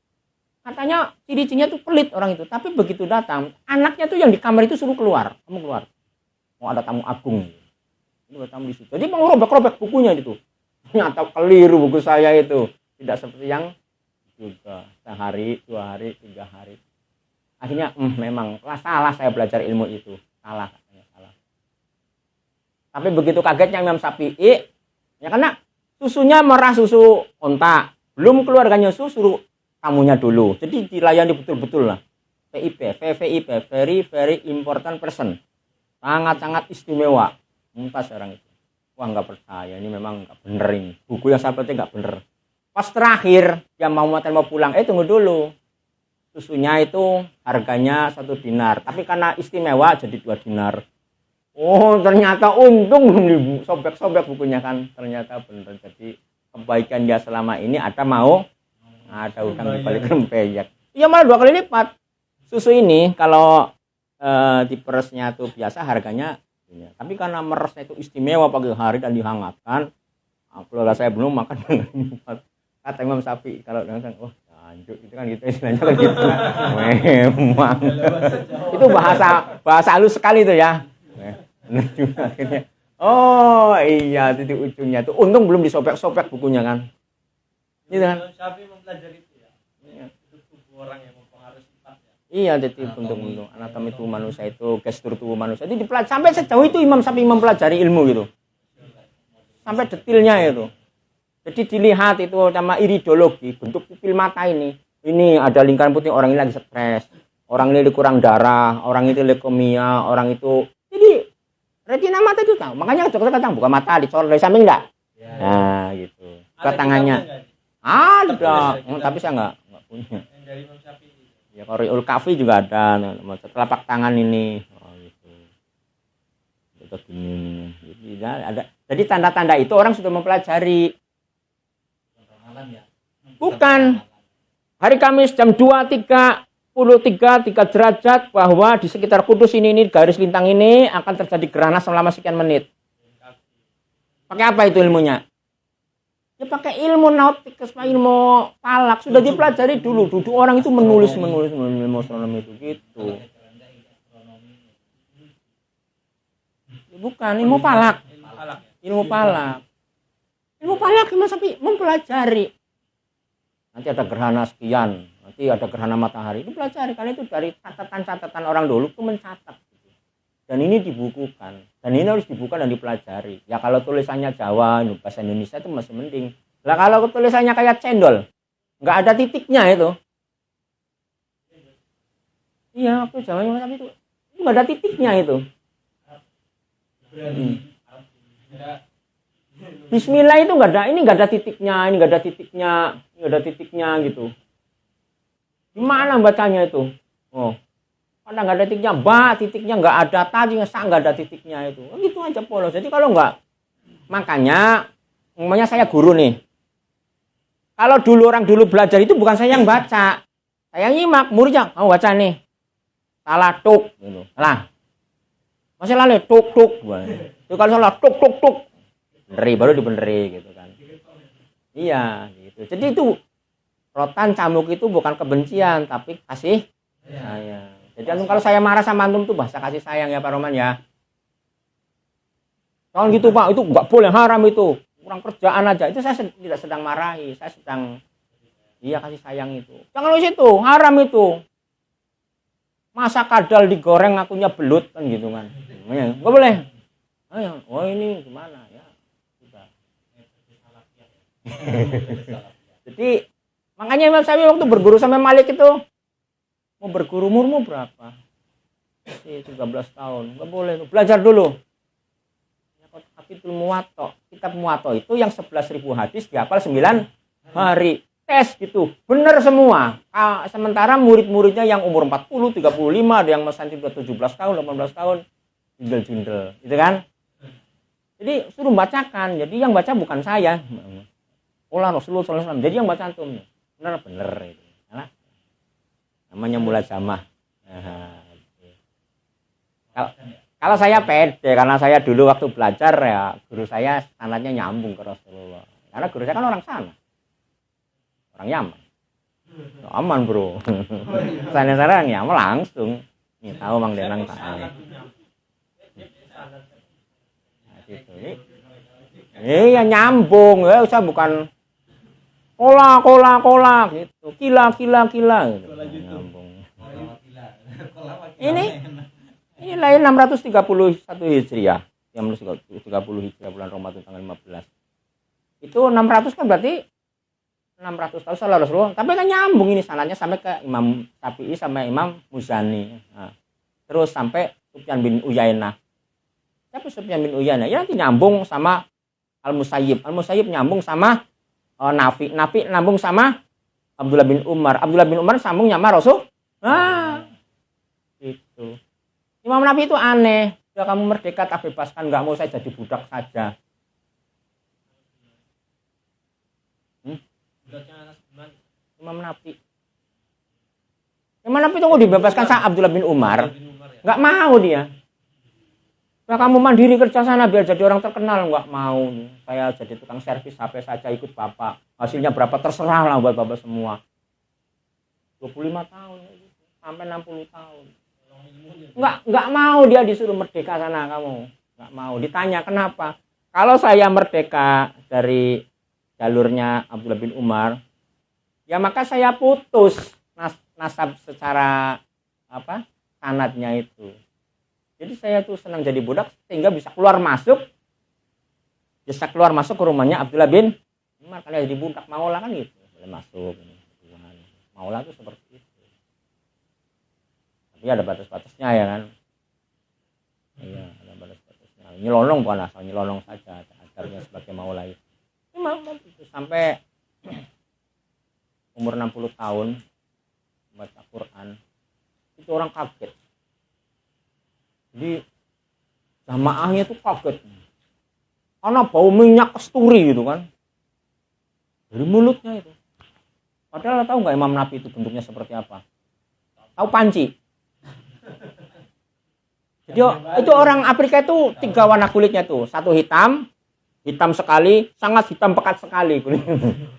katanya ciri-cirinya itu pelit orang itu. Tapi begitu datang, anaknya tuh yang di kamar itu suruh keluar. Kamu keluar. Mau ada tamu agung. Ini bertamu di situ. Jadi mau robek-robek bukunya itu. Ternyata keliru buku saya itu. Tidak seperti yang juga sehari, 2 hari, 3 hari. Akhirnya memang salah saya belajar ilmu itu. Salah. Tapi begitu kagetnya Imam Syafi'i, ya karena susunya merah susu onta, belum keluarga nyusu suruh tamunya dulu. Jadi dilayani betul-betul lah. VVIP, very very important person. Sangat-sangat istimewa. Mumtaz orang itu. Wah nggak percaya, ini memang nggak bener ini. Buku yang saya baca nggak bener. Pas terakhir dia mau pulang, tunggu dulu. Susunya itu harganya 1 dinar, tapi karena istimewa jadi 2 dinar. Oh ternyata untung belum sobek-sobek bukunya kan, ternyata benar. Jadi kebaikan dia selama ini ada utang di balik rempeyek. Iya malah 2 kali lipat. Susu ini kalau di peresnya tuh biasa harganya, ya. Tapi karena meresnya itu istimewa pagi hari dan dihangatkan, keluarga saya belum makan dengan lipat. Kata Imam Syafi'i kalau dengan lanjut itu kan gitu istilahnya kan gitu. Memang itu bahasa halus sekali itu ya. Oh iya titik ujungnya tuh untung belum disobek-sobek bukunya kan. Gitu kan. Syafi'i mempelajari itu ya. Itu tubuh orang yang mempengaruhi sifatnya. Iya jadi bentuk anatomi tubuh manusia itu, gestur tubuh manusia itu dipelajari sampai sejauh itu Imam Syafi'i mempelajari ilmu gitu. Sampai detailnya itu. Jadi dilihat itu sama iridologi, bentuk pupil mata ini. Ini ada lingkaran putih, orang ini lagi stres. Orang ini kurang darah, orang itu leukemia, orang itu. Jadi retina mata itu tahu. Makanya dokter kadang buka mata dicor dari samping enggak? Ya. Nah, gitu. Buka Ada tangannya. kitabnya nggak? Ada, Tertulis, kitab. tapi saya enggak punya. Yang dari Imam Syafi'i. Ya Qori'ul Kafi juga ada, telapak tangan ini. Oh, gitu. Itu gini. Jadi ada. Jadi tanda-tanda itu orang sudah mempelajari. Ya. Bukan. Hari Kamis jam 2.33 3 derajat bahwa di sekitar Kudus ini garis lintang ini akan terjadi gerhana selama sekian menit. Pakai apa itu ilmunya? Ya pakai ilmu nautik, ilmu falak sudah dipelajari dulu. Duduk orang itu menulis ilmu astronomi itu gitu. Bukan ilmu falak. Ilmu falak. Ilmu falak Mas Sapi mempelajari. Nanti ada gerhana sekian, nanti ada gerhana matahari. Itu pelajari karena itu dari catatan-catatan orang dulu itu mencatat. Dan ini dibukukan. Dan ini harus dibuka dan dipelajari. Ya kalau tulisannya Jawa, bahasa Indonesia itu masih mending. Lah kalau tulisannya kayak cendol, nggak ada titiknya itu. Iya, waktu Jawa tapi itu nggak ada titiknya itu. Bismillah itu nggak ada, ini nggak ada titiknya, ini nggak ada titiknya, ini nggak ada titiknya gitu. Gimana bacanya itu? Oh, ada nggak ada titiknya, titiknya nggak ada, tadinya nggak ada titiknya itu. Gitu aja polos. Jadi kalau nggak, makanya, umpamanya saya guru nih. Kalau dulu orang dulu belajar itu bukan saya yang baca, saya nyimak, muridnya, mau baca nih, salah tuk, gitu. Salah, masih lalu tuk. Itu kalau salah tuk. Beneri, baru dibeneri gitu kan. Iya gitu. Jadi itu rotan camuk itu bukan kebencian tapi kasih sayang. Jadi kalau saya marah sama antum tuh bahasa kasih sayang ya Pak Roman ya. Jangan gitu Pak, itu nggak boleh, haram itu. Kurang kerjaan aja. Itu saya tidak sedang marahi, saya sedang kasih sayang itu. Jangan di situ, haram itu. Masa kadal digoreng akunya belut kan gitu kan. Nggak boleh. Oh ini gimana ya? Jadi makanya Imam Syafi'i waktu berguru sama Malik itu mau berguru umurmu berapa? 13 tahun. Enggak boleh, belajar dulu. Kitab Muwatta itu yang 11.000 hadis dihafal 9 hari. Tes gitu. Benar semua. Sementara murid-muridnya yang umur 40, 35, ada yang masih 17 tahun, 18 tahun, jundel-jundel. Gitu kan? Jadi suruh bacakan. Jadi yang baca bukan saya. Olah Rasulullah SAW. Jadi yang baca antum. Bener itu. Nah, namanya mulazamah. Kalau saya pede karena saya dulu waktu belajar ya guru saya sanadnya nyambung ke Rasulullah. Karena guru saya kan orang sana. Orang Yaman. Aman, Bro. Saya orang Yaman langsung. Nih tahu Mang Denang tahu. Nah, gitu. Iya nyambung ya, usah bukan kola gitu, kila gitu. Nyambung. Ini lain 631 Hijriah, yang 30 Hijriah bulan Ramadan tanggal 15. Itu 600 kan berarti 600 tahun setelah Rasulullah. Tapi kan nyambung ini sanadnya sampai ke Imam Syafi'i sama Imam Muzani. Nah, terus sampai Sufyan bin Uyainah. Siapa Sufyan bin Uyainah? Ya nanti nyambung sama Al-Musayyib nyambung sama Nafi nyambung sama Abdullah bin Umar sambung sama Rasul. Nah, itu. Imam Nafi itu aneh. Sudah kamu merdeka tak bebaskan, nggak mau saya jadi budak saja. Imam Nafi itu mau dibebaskan sama Abdullah bin Umar. Nggak mau dia. Nah, kamu mandiri kerja sana biar jadi orang terkenal, nggak mau. Saya jadi tukang servis HP saja ikut bapak. Hasilnya berapa terserah lah buat bapak semua. 25 tahun sampai 60 tahun. Nggak mau dia disuruh merdeka sana kamu. Nggak mau. Ditanya kenapa? Kalau saya merdeka dari jalurnya Abdullah bin Umar, ya maka saya putus nasab secara sanadnya itu. Jadi saya tuh senang jadi budak sehingga bisa keluar masuk ke rumahnya Abdullah bin Umar. Kalau jadi budak maulah kan gitu, boleh masuk. Maulah tuh seperti itu. Tapi ada batas-batasnya ya kan. Iya, ada batas-batasnya. nyelonong bukan asal nyelonong saja, ajarnya sebagai maulai. Itu sampai umur 60 tahun baca Quran itu orang kaget. Jadi jamaahnya tuh kaget karena bau minyak kasturi gitu kan dari mulutnya itu. Padahal tahu nggak Imam Nawawi itu bentuknya seperti apa? Tahu panci? Jadi itu orang Afrika itu 3 warna kulitnya tuh, satu hitam sekali, sangat hitam pekat sekali kulit.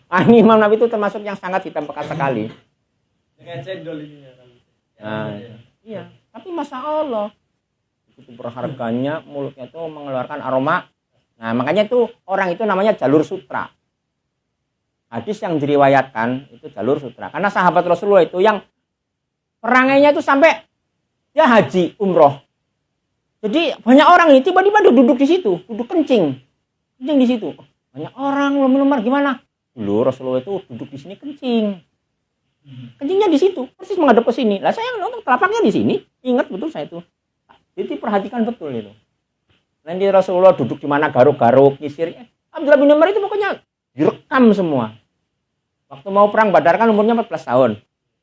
Nah, ini Imam Nawawi itu termasuk yang sangat hitam pekat sekali. Kayak cendol ini ya. Nah, iya. Tapi masya Allah, itu berharganya mulutnya itu mengeluarkan aroma. Nah, makanya itu orang itu namanya jalur sutra. Hadis yang diriwayatkan itu jalur sutra. Karena sahabat Rasulullah itu yang perangainya itu sampai dia haji umroh. Jadi banyak orang ini tiba-tiba duduk di situ, duduk kencing di situ. Banyak orang lemar gimana? Dulu Rasulullah itu duduk di sini kencing. Kencingnya di situ, persis menghadap ke sini. Lah saya nonton telapaknya di sini. Ingat betul saya itu. Jadi perhatikan betul itu. Nanti Rasulullah duduk di mana garuk-garuk, nyisir. Abdullah bin Umar itu pokoknya direkam semua. Waktu mau perang Badar kan umurnya 14 tahun.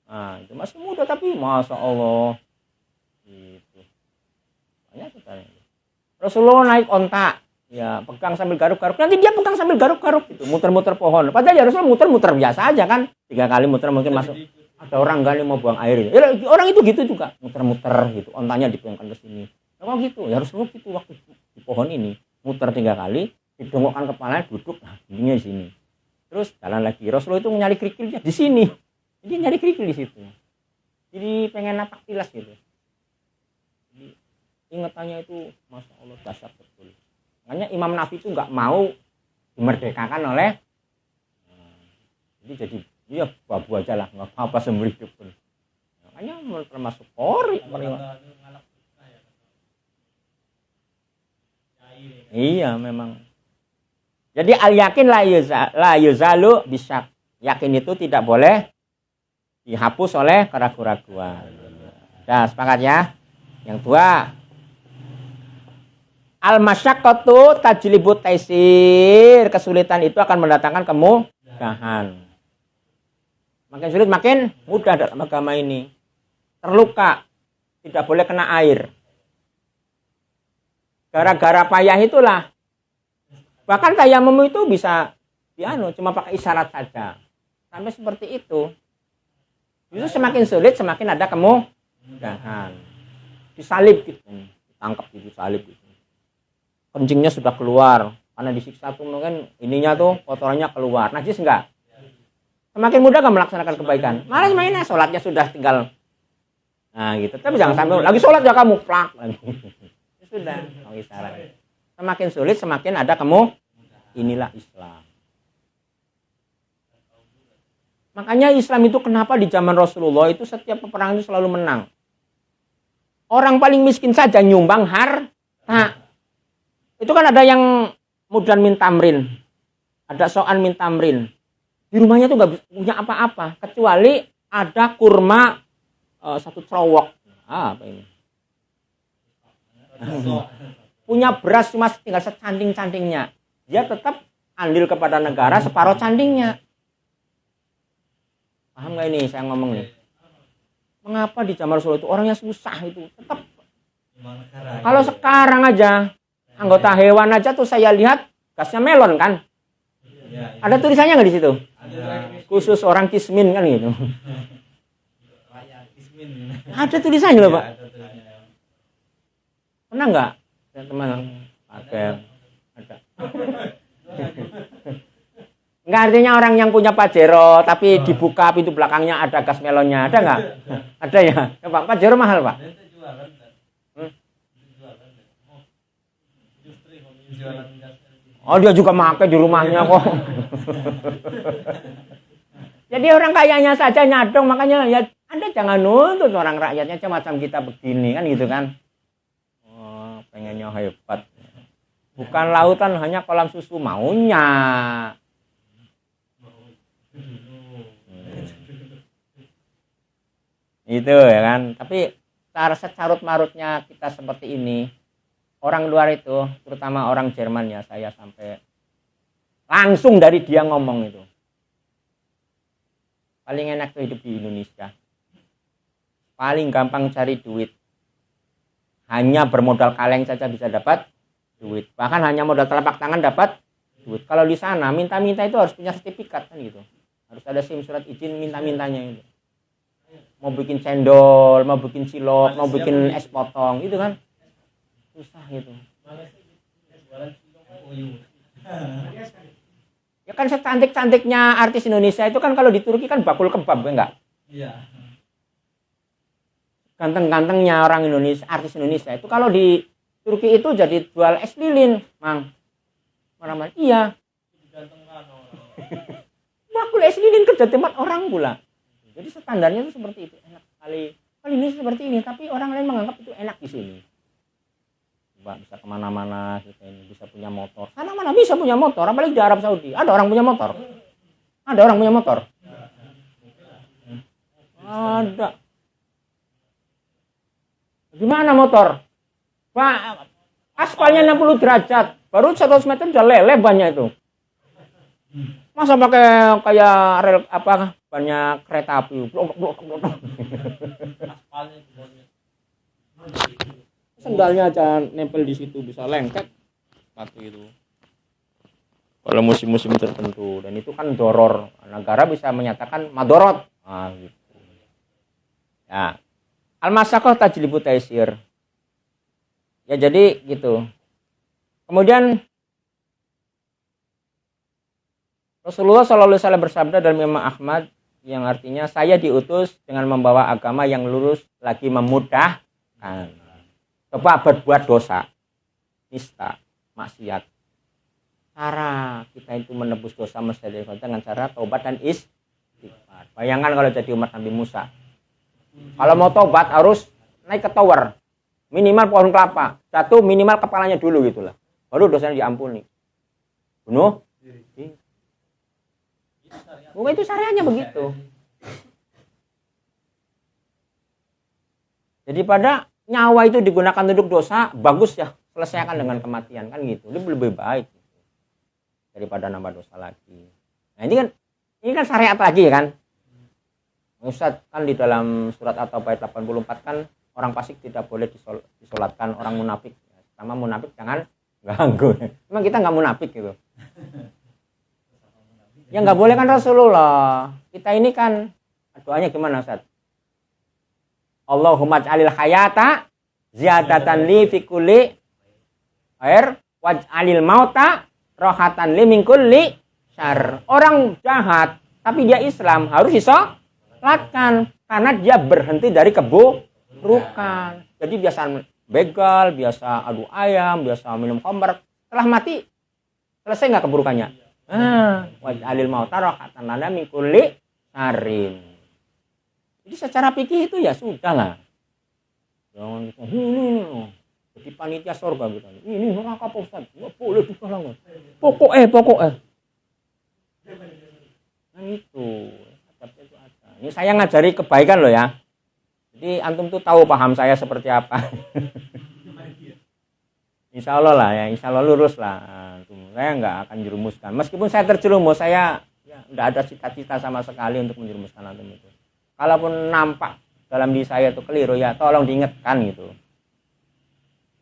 Nah, itu masih muda tapi masya Allah. Gitu. Banyak sekali. Rasulullah naik onta. Ya, pegang sambil garuk-garuk. Nanti dia pegang sambil garuk-garuk gitu, muter-muter pohon. Padahal ya Rasulullah muter-muter biasa aja kan. 3 kali muter mungkin masuk. Ada orang kali mau buang air. Ya, orang itu gitu juga, muter-muter gitu. Ontanya dipegangkan ke sini. Kalau gitu, ya Rasulullah gitu waktu di pohon ini, muter 3 kali, didongokkan kepalanya duduk, nah giginya di sini. Terus jalan lagi. Rasulullah itu nyari kerikilnya di sini. Jadi nyari kerikil di situ. Jadi pengen napak tilas gitu. Jadi ingatannya itu masya Allah dahsyat betul. Makanya Imam Nawawi itu nggak mau dimerdekakan oleh, jadi dia babu aja lah, nggak apa-apa seumur hidup pun. Makanya termasuk Polri. Iya memang. Jadi al yakin la yuzalu bisyak. Yakin itu tidak boleh dihapus oleh keraguan-keraguan. Nah, sepakat ya. Yang 2. Al-masyaqqatu tajlibut taisir. Kesulitan itu akan mendatangkan kemudahan. Makin sulit makin mudah dalam agama ini. Terluka tidak boleh kena air. Gara-gara payah itulah. Bahkan tayamum itu bisa cuma pakai isyarat saja. Sampai seperti itu. Itu semakin sulit semakin ada kemudahan. Disalib gitu. Ditangkap gitu, salib gitu. Kencingnya sudah keluar karena disiksa tuh mungkin ininya tuh kotorannya keluar. Najis enggak? Semakin mudah kan melaksanakan kebaikan. Malah mainnya sholatnya sudah tinggal. Nah gitu. Tapi jangan sampai lagi sholat ya kamu plak lagi. Sudah. Semakin sulit semakin ada inilah Islam. Makanya Islam itu kenapa di zaman Rasulullah itu setiap peperangan itu selalu menang. Orang paling miskin saja nyumbang harta. Itu kan ada yang mudan min tamrin. Ada soan min tamrin. Di rumahnya tuh nggak punya apa-apa. Kecuali ada kurma 1 cerowok. Apa ini? Punya beras cuma tinggal secanding-candingnya. Dia tetap andil kepada negara separuh candingnya. Paham nggak ini saya ngomong nih? Mengapa di zaman Rasulullah itu orangnya susah itu? Tetap. Kalau sekarang aja anggota hewan aja tuh saya lihat gasnya melon kan? Ada tulisannya nggak di situ? Khusus orang kismin kan gitu. Ada tulisannya loh Pak. Pernah nggak teman? Ada. Nggak artinya orang yang punya Pajero tapi dibuka pintu belakangnya ada gas melonnya. Ada nggak? Ada ya. Pak Pajero mahal Pak. Oh dia juga pakai di rumahnya kok. Jadi orang kayanya saja nyadong, makanya ya Anda jangan nuntut orang rakyatnya macam kita begini kan gitu kan. Oh, pengennya hebat. Bukan lautan hanya kolam susu maunya. Itu ya kan. Tapi cara secarut marutnya kita seperti ini. orang luar itu, terutama orang Jerman ya, saya sampai langsung dari dia ngomong itu. Paling enak tuh hidup di Indonesia. Paling gampang cari duit. Hanya bermodal kaleng saja bisa dapat duit. Bahkan hanya modal telapak tangan dapat duit. Kalau di sana minta-minta itu harus punya sertifikat kan gitu. Harus ada SIM, surat izin minta-mintanya itu. Mau bikin cendol, mau bikin cilok, mau bikin es potong, itu kan susah gitu. Ya kan secantik-cantiknya artis Indonesia itu kan kalau di Turki kan bakul kebab ya enggak? Iya. Ganteng-gantengnya orang Indonesia, artis Indonesia itu kalau di Turki itu jadi jual es lilin, Mang. Mana iya. Bakul es lilin kerja tempat orang pula. Jadi standarnya itu seperti itu, enak sekali. Kali ini seperti ini, tapi orang lain menganggap itu enak di sini. Coba bisa kemana-mana, gitu, bisa punya motor. Sana mana bisa punya motor, apalagi di Arab Saudi. Ada orang punya motor? Ada orang punya motor? Ada. Gimana motor? Pak, aspalnya 60 derajat, baru 100 meter udah leleh banyak itu. Masa pakai kayak rel apa banyak kereta api. Sendalnya aja nempel di situ bisa lengket sepatu itu. Kalau musim-musim tertentu dan itu kan doror. Negara bisa menyatakan madorot. Nah, gitu. Ya. Al-Masyaqqah tajlibu taisir. Ya jadi gitu. Kemudian Rasulullah SAW bersabda dalam Imam Ahmad yang artinya saya diutus dengan membawa agama yang lurus lagi memudahkan. Coba berbuat dosa, nista, maksiat. Cara kita itu menebus dosa mesti dengan cara taubat dan istighfar. Bayangkan kalau jadi umat Nabi Musa. Kalau mau tobat harus naik ke tower, minimal pohon kelapa, satu minimal kepalanya dulu gitulah, baru dosanya diampuni. Bunuh? Bukan itu syariatnya begitu. Jadi pada nyawa itu digunakan untuk dosa, bagus ya, selesaikan dengan kematian kan gitu. Lebih baik daripada nambah dosa lagi. Nah ini kan syariat lagi ya kan. Ustaz kan di dalam surat At-Taubah 84 kan orang fasik tidak boleh disolatkan, orang munafik. Sama munafik jangan ganggu. Memang kita nggak munafik gitu. Ya nggak boleh kan Rasulullah. Kita ini kan doanya gimana Ustaz? Allahumma ja'alil hayata ziyadatan li fi kulli khair waj'alil mauta rohatan li min kulli syarr. Orang jahat tapi dia Islam harus disolatkan karena dia berhenti dari keburukan. Jadi biasa begal, biasa adu ayam, biasa minum khamr, setelah mati selesai nggak keburukannya? Waj'alil mauta rohatan lana min kulli syarrin. Jadi secara fikih itu ya sudah lah. Jangan gitu. Jadi panitia surga gitu. Ini neraka Pak Ustaz. Enggak boleh ditolong. Pokoknya. Nah itu. Ini saya ngajari kebaikan loh ya. Jadi antum tuh tahu paham saya seperti apa. Insya Allah lah ya. Insya Allah lurus lah. Saya nggak akan jerumuskan. Meskipun saya terjerumus, saya ya, nggak ada cita-cita sama sekali untuk menjerumuskan antum itu. Kalaupun nampak dalam diri saya itu keliru ya tolong diingatkan gitu.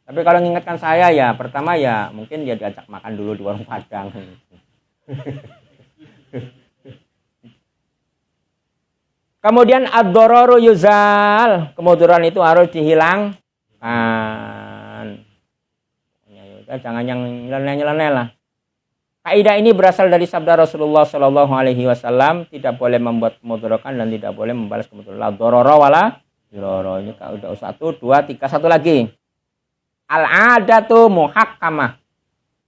Tapi kalau mengingatkan saya ya pertama ya mungkin dia diajak makan dulu di warung Padang. Kemudian ad-dararu yuzal, kemudaran itu harus dihilangkan. Ya, jangan yang nyeleneh-nyeleneh lah. Kaidah ini berasal dari sabda Rasulullah Shallallahu Alaihi Wasallam, tidak boleh membuat kemudaratan dan tidak boleh membalas kemudaratan. La dororo wala diroro. Ini kaidah 1, 2, 3, 1 lagi. Al-adatu muhakkamah.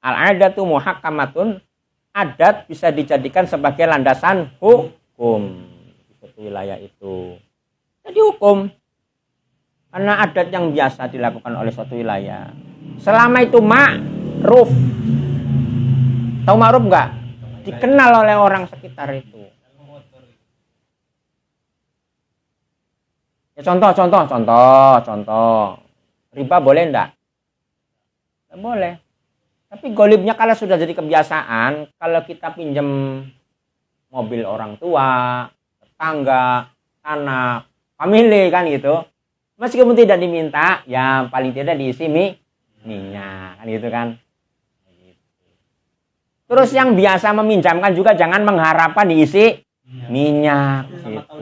Al-adatu muhakkamatun. Adat bisa dijadikan sebagai landasan hukum di suatu wilayah itu. Jadi hukum karena adat yang biasa dilakukan oleh suatu wilayah. Selama itu ma'ruf. Tahu ma'ruf enggak? Dikenal oleh orang sekitar itu. Ya, contoh. Riba boleh enggak? Nggak boleh. Tapi golibnya kalau sudah jadi kebiasaan, kalau kita pinjam mobil orang tua, tetangga, anak, family kan gitu, meskipun tidak diminta, ya paling tidak diisi minyak kan gitu kan. Terus yang biasa meminjamkan juga jangan mengharapkan diisi minyak gitu.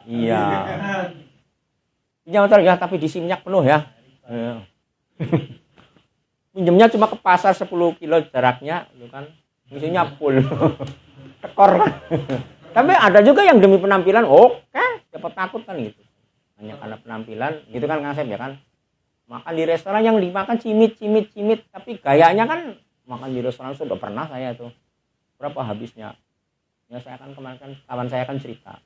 Iya. Pinjam motor ya tapi diisi minyak penuh ya. Pinjamnya cuma ke pasar 10 kilo jaraknya, itu kan isinya full. Tekor kan. Tapi ada juga yang demi penampilan, oke, dapat takut kan gitu. Hanya karena penampilan, gitu kan Kang Sep ya kan. Makan di restoran yang dimakan cimit, tapi gayanya kan makan di restoran sudah pernah saya tuh. Berapa habisnya? Ya saya kan kemarin kan kawan saya kan cerita.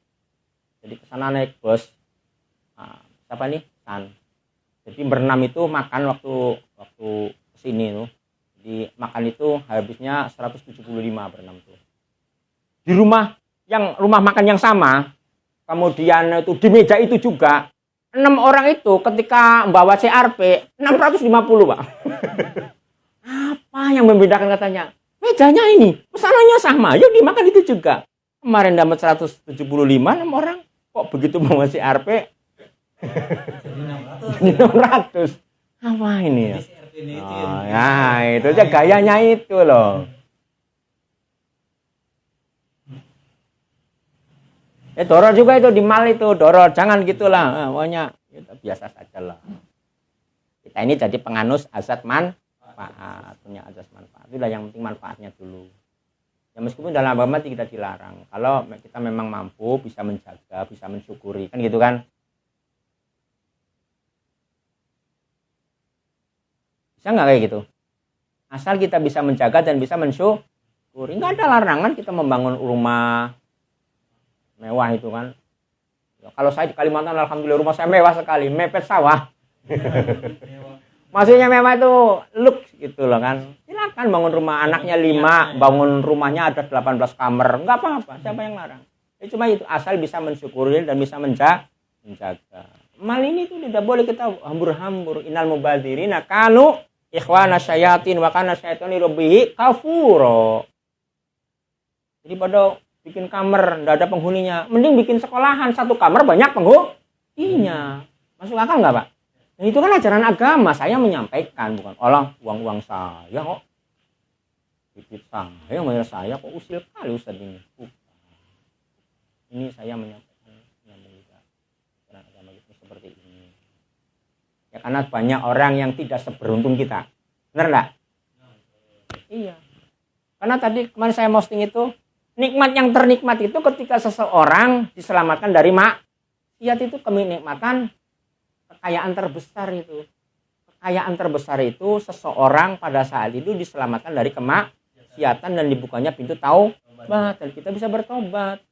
Jadi kesana naik bus. Nah, siapa nih? San. Jadi berenam itu makan waktu sini tuh. Di makan itu habisnya 175 berenam tuh. Di rumah makan yang sama, kemudian itu di meja itu juga 6 orang itu ketika membawa CRP 650, Pak. Apa yang membedakan katanya? Mejanya ini, pesanannya sama, yuk dimakan itu juga. Kemarin dapat 175 6 orang, kok begitu bawa CRP jadi 600. Apa ini ya? Oh, ya itu aja gayanya itu loh. Doro juga itu di mal itu, Doro jangan gitulah, pokoknya kita biasa saja lah. Kita ini jadi penganut azas manfaat, punya azas manfaat. Itulah yang penting manfaatnya dulu. Ya meskipun dalam agama tidak dilarang, kalau kita memang mampu bisa menjaga, bisa mensyukuri, kan gitu kan? Bisa nggak kayak gitu? Asal kita bisa menjaga dan bisa mensyukuri, nggak ada larangan kita membangun rumah mewah itu kan. Ya, kalau saya di Kalimantan alhamdulillah rumah saya mewah sekali, mepet sawah. Maksudnya mewah itu look gitu loh kan. Silakan bangun rumah anaknya 5, bangun rumahnya ada 18 kamar, enggak apa-apa, siapa yang larang. Ya, cuma itu asal bisa mensyukuri dan bisa menjaga. Mal ini tuh tidak boleh kita hambur-hambur. Innal mubadzirina kanu ikhwana syayatin wa kana syaitanu rabbihi kafuro. Jadi pada bikin kamar nggak ada penghuninya, mending bikin sekolahan 1 kamar banyak penghuninya. Masuk akal nggak, Pak? Nah, itu kan ajaran agama, saya menyampaikan, bukan olah uang saya kok, titip saya, bayar saya kok usil kali Ustaz ini. Ini saya menyampaikan ajaran agama itu seperti ini. Ya karena banyak orang yang tidak seberuntung kita, benar nggak? Iya. Karena tadi kemarin saya posting itu. Nikmat yang ternikmat itu ketika seseorang diselamatkan dari maksiat, itu kenikmatan, kekayaan terbesar itu. Kekayaan terbesar itu seseorang pada saat itu diselamatkan dari kemaksiatan dan dibukanya pintu taubat dan kita bisa bertobat.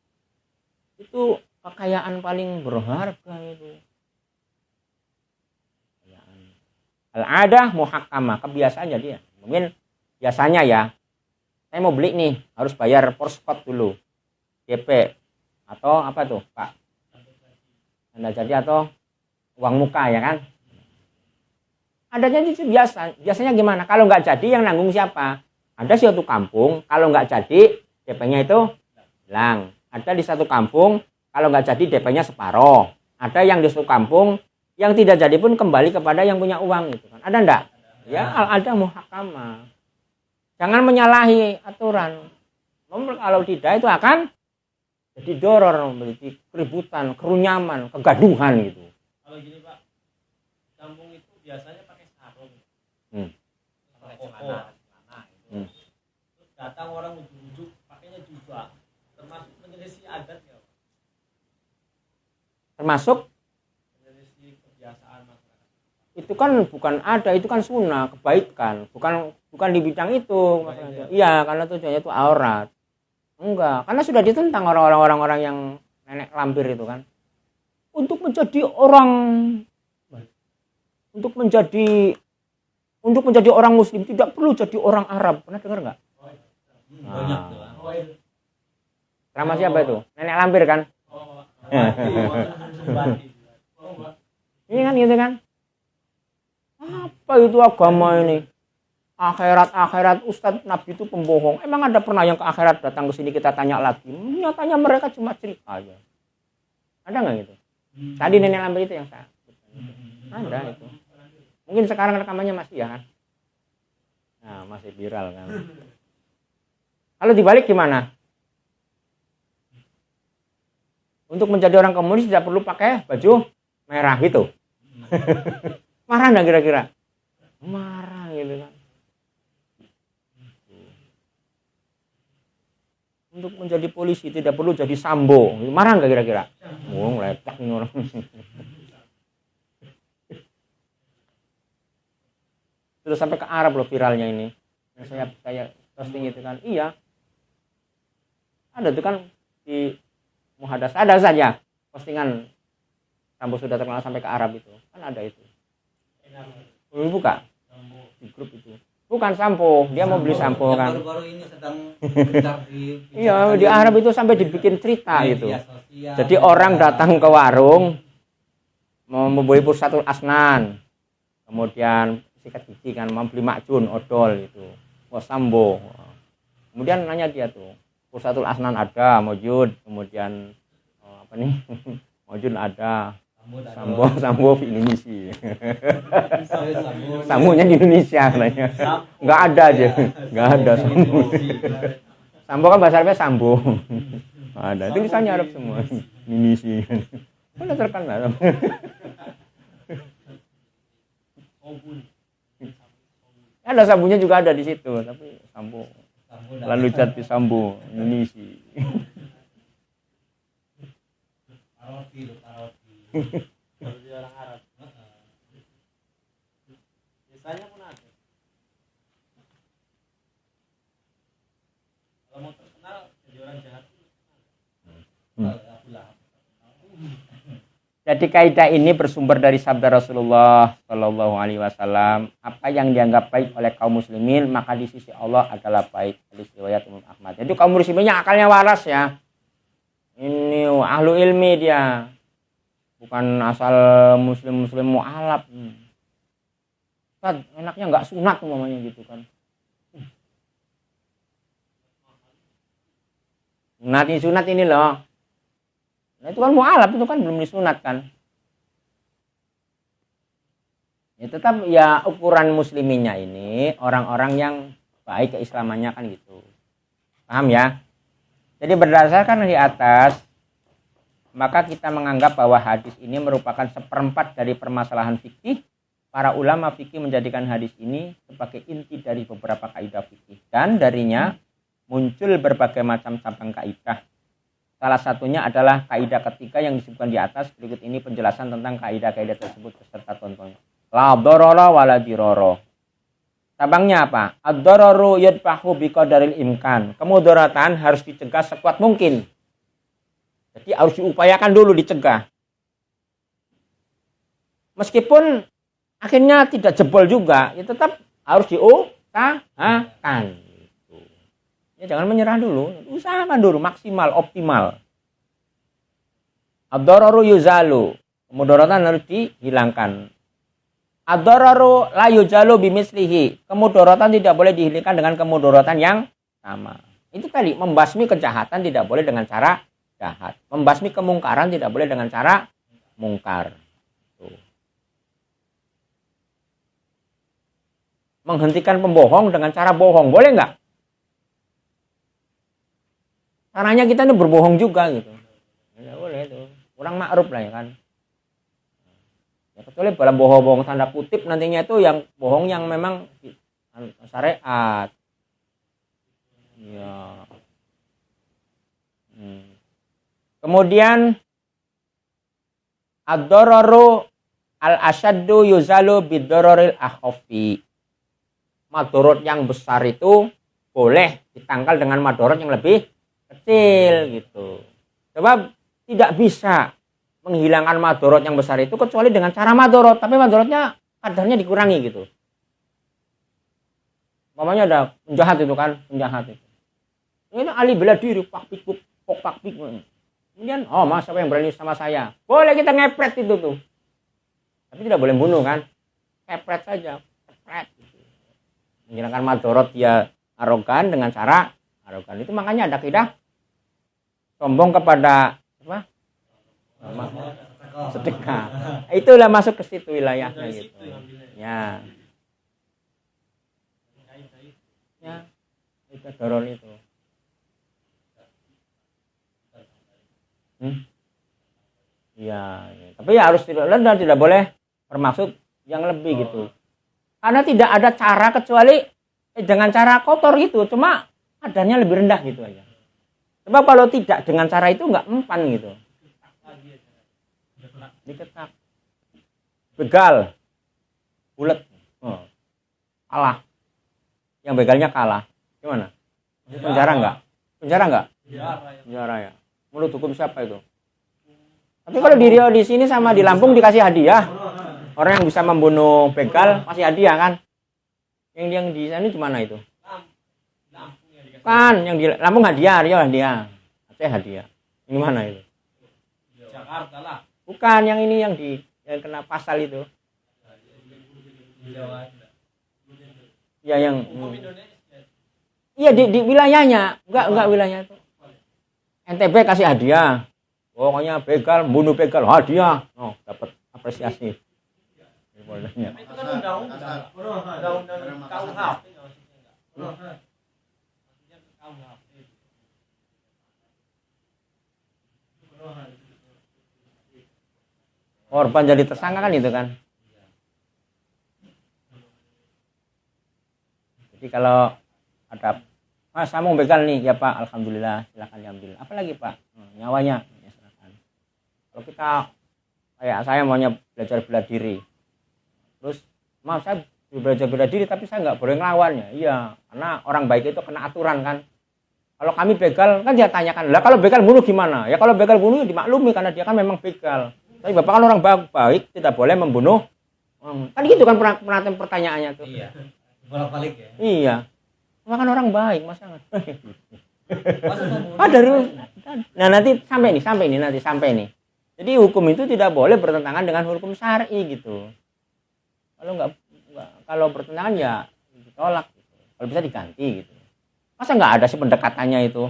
Itu kekayaan paling berharga itu. Al-adah muhakkamah, kebiasaannya dia. Mungkin biasanya ya, saya mau beli nih, harus bayar porspot dulu, DP, atau apa tuh Pak? Tanda jadi atau uang muka ya kan? Adanya itu biasanya gimana? Kalau nggak jadi yang nanggung siapa? Ada suatu kampung, kalau nggak jadi DP-nya itu hilang. Ada di satu kampung, kalau nggak jadi DP-nya separoh. Ada yang di satu kampung, yang tidak jadi pun kembali kepada yang punya uang itu kan? Ada enggak? Ya, ada muhakamah. Jangan menyalahi aturan. Kalau tidak itu akan jadi doror, menjadi keributan, kerunyaman, kegaduhan gitu. Kalau gini Pak, kampung itu biasanya pakai sarung, pakai celana, terus datang orang ujuk-ujuk pakainya jubah, termasuk menyelisih adat ya? Termasuk? Menyelisih kebiasaan masyarakat. Itu kan bukan ada, itu kan sunnah, kebaikan, bukan di bidang itu. Iya, karena tujuannya itu aurat. Enggak, karena sudah ditentang orang-orang yang nenek lampir itu kan. Untuk menjadi orang muslim tidak perlu jadi orang Arab. Pernah dengar enggak? Banyak tuh. Sama siapa itu? Nenek lampir kan? Ini kan gitu kan? Apa itu agama ini? akhirat Ustadz Nabi itu pembohong. Emang ada pernah yang ke akhirat datang ke sini kita tanya lagi? Nyatanya mereka cuma cerita aja. Ada nggak gitu? Tadi nenek lambe itu yang saya. Ada itu. Mungkin sekarang rekamannya masih ya kan? Nah, masih viral kan. Kalau dibalik gimana? Untuk menjadi orang komunis tidak perlu pakai baju merah gitu. Marah nggak kira-kira? Marah gitu kan. Untuk menjadi polisi tidak perlu jadi sambo. Marah nggak kira-kira? Letak ini orang. Terus sampai ke Arab loh viralnya ini. Yang saya posting itu kan. Iya. Ada tuh kan di Muhadas. Ada saja postingan Sambo sudah terkenal sampai ke Arab itu. Kan ada itu. Belum buka di grup itu. Bukan sampo, dia mau beli sampo kan. Baru-baru ini sedang gencar di iya, di Arab itu sampai dibikin cerita gitu. Jadi orang datang ke warung mau membeli Pursatul Asnan. Kemudian sikat gigi kan mau beli makjun, odol itu. Mau sambo. Kemudian nanya dia tuh, Pursatul Asnan ada, mojud, kemudian apa nih? Mojud ada. Sambo di Indonesia. Sambonya di Indonesia katanya. Enggak ada aja. Enggak ada sambo. Sambo kan bahasa Arabnya sambo. Ada. Tulisannya Arab semua. Indonesia. Mana terkenal. Ada sambunya juga ada di situ, tapi sambo. Lalu jati sambo Indonesia. Kalau orang Arab. Biasanya pun ada. Kalau mau terkenal jadi orang jahat. Jadi kaidah ini bersumber dari sabda Rasulullah Shallallahu Alaihi Wasallam. Apa yang dianggap baik oleh kaum muslimin maka di sisi Allah adalah baik. Hadis riwayat Imam Ahmad. Jadi kaum musliminnya akalnya waras ya. Ini ahlu ilmi dia. Bukan asal muslim mu'alaf. Ustaz, enaknya nggak sunat umpamanya gitu kan. Sunat ini loh. Nah itu kan mu'alaf, itu kan belum disunat kan. Ya tetap ya ukuran musliminnya ini orang-orang yang baik keislamannya kan gitu. Paham ya? Jadi berdasarkan di atas, maka kita menganggap bahwa hadis ini merupakan seperempat dari permasalahan fikih. Para ulama fikih menjadikan hadis ini sebagai inti dari beberapa kaidah fikih. Dan darinya muncul berbagai macam cabang kaidah. Salah satunya adalah kaidah ketiga yang disebutkan di atas. Berikut ini penjelasan tentang kaidah-kaidah tersebut beserta contohnya. La darara wala dirara. Cabangnya apa? Ad-dararu yadfahu biqadaril imkan. Kemudaratan harus dicegah sekuat mungkin. Jadi harus diupayakan dulu dicegah. Meskipun akhirnya tidak jebol juga, ya tetap harus diusahakan. Gitu. Ya jangan menyerah dulu, usahakan dulu maksimal, optimal. Ad-dararu yuzalu. Kemudaratan harus dihilangkan. Ad-dararu la yuzalu bimislihi. Kemudaratan tidak boleh dihilangkan dengan kemudaratan yang sama. Itu tadi membasmi kejahatan tidak boleh dengan cara jahat. Membasmi kemungkaran tidak boleh dengan cara mungkar. Tuh. Menghentikan pembohong dengan cara bohong. Boleh nggak? Caranya kita ini berbohong juga gitu. Ya boleh itu. Kurang ma'ruf lah ya kan. Ya, kecuali dalam bohong-bohong tanda kutip nantinya itu yang bohong yang memang syariat. Ya. Kemudian ad-dararu al-asyaddu yuzalu bid-dararil akhaffi. Madorot yang besar itu boleh ditangkal dengan madorot yang lebih kecil gitu. Sebab tidak bisa menghilangkan madorot yang besar itu kecuali dengan cara madorot, tapi madorotnya kadarnya dikurangi gitu. Mamanya ada penjahat itu kan, penjahat itu. Ini ahli bela diri, pakpik. Kemudian, mas siapa yang berani sama saya? Boleh kita ngepret itu tuh. Tapi tidak boleh bunuh kan? Ngepret saja. Ngepret. Gitu. menghilangkan madorot dia arogan dengan cara arogan. Itu makanya ada kaidah sombong kepada apa? Sedekah. Itulah masuk ke situ wilayahnya Dari gitu. situ ngambilnya. Ya, Kait-kait. ya. Itu dorol itu. Iya, ya. Tapi ya harus tidak boleh bermaksud yang lebih gitu. Karena tidak ada cara kecuali dengan cara kotor gitu. Cuma adanya lebih rendah gitu aja. Sebab kalau tidak dengan cara itu nggak mempan gitu. Diketak. Begal. Bulat. Oh. Kalah. Yang begalnya kalah. Gimana? Penjara nggak? Penjara nggak? Penjara ya. Menurut hukum siapa itu? Tapi kalau di Riau di sini sama di Lampung dikasih hadiah. Orang yang bisa membunuh begal kasih hadiah kan? Yang di sana di mana itu? Lampung yang dikasih. Kan yang di Lampung hadiah, Riau hadiah. Aceh hadiah. Ini mana itu? Jakarta lah. Bukan yang ini yang kena pasal itu. Jawa. Ya yang Hukum Indonesia. iya di wilayahnya, enggak wilayah itu. NTB kasih hadiah. Pokoknya begal, bunuh begal hadiah. Oh, dapat apresiasi. Tapi itu kan undang-undang. Undang-undang KUHP. Maksudnya KUHP. Korban jadi tersangka kan itu kan. Jadi kalau ada Mas, saya mau begal nih, ya Pak, alhamdulillah, silakan diambil. Apalagi Pak, nyawanya, ya silakan. Kalau kita kayak saya maunya belajar bela diri, terus maaf saya belajar bela diri tapi saya nggak boleh ngelawannya. Iya, karena orang baik itu kena aturan kan. Kalau kami begal kan dia tanyakan, lah kalau begal bunuh gimana? Ya kalau begal bunuh ya dimaklumi karena dia kan memang begal. Tapi Bapak kan orang baik, tidak boleh membunuh. Kan gitu kan pertanyaannya tuh. Iya. Bolak-balik ya. Iya. Makan orang baik, masa nggak? Masa membunuh? Ada nah nanti sampai nih. Jadi hukum itu tidak boleh bertentangan dengan hukum syar'i gitu. Kalau bertentangan ya ditolak gitu. Kalau bisa diganti gitu. Masa nggak ada sih pendekatannya itu?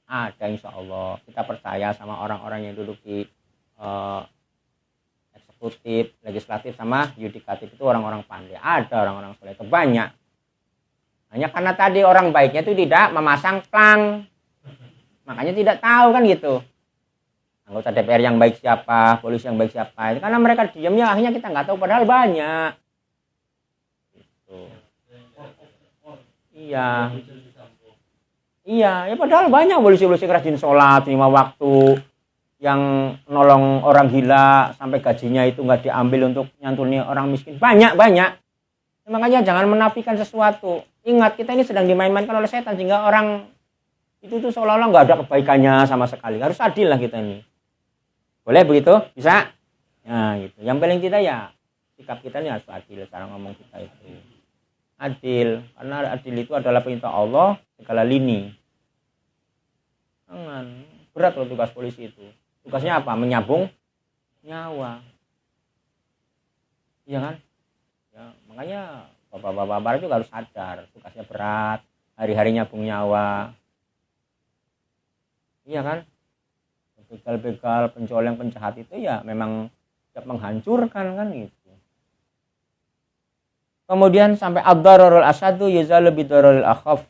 Ada insya Allah. Kita percaya sama orang-orang yang duduk di eksekutif, legislatif sama yudikatif itu orang-orang pandai. Ada orang-orang soleh itu banyak. Hanya karena tadi orang baiknya itu tidak memasang plang. Makanya tidak tahu kan gitu. Anggota DPR yang baik siapa, polisi yang baik siapa. Itu karena mereka diam ya akhirnya kita nggak tahu padahal banyak. Gitu. Iya. Iya, ya padahal banyak polisi-polisi rajin sholat, 5 waktu. Yang nolong orang gila sampai gajinya itu nggak diambil untuk nyantuni orang miskin. Banyak. Makanya jangan menafikan sesuatu. Ingat kita ini sedang dimain-mainkan oleh setan sehingga orang itu tuh seolah-olah nggak ada kebaikannya sama sekali. Harus adil lah kita ini. Boleh begitu? Bisa? Nah gitu. Yang paling tidak ya sikap kita ini harus adil. Cara ngomong kita itu adil. Karena adil itu adalah perintah Allah segala lini. Jangan berat loh tugas polisi itu. Tugasnya apa? Menyambung nyawa. Iya kan? Ya, makanya bapak-bapak itu harus sadar tugasnya berat, hari-hari nyambung nyawa. Iya kan? Begal-begal, pencoleng, penjahat itu ya memang siap menghancurkan kan gitu. Kemudian sampai ad-dararul asadu yuzalu bidararul akhaf.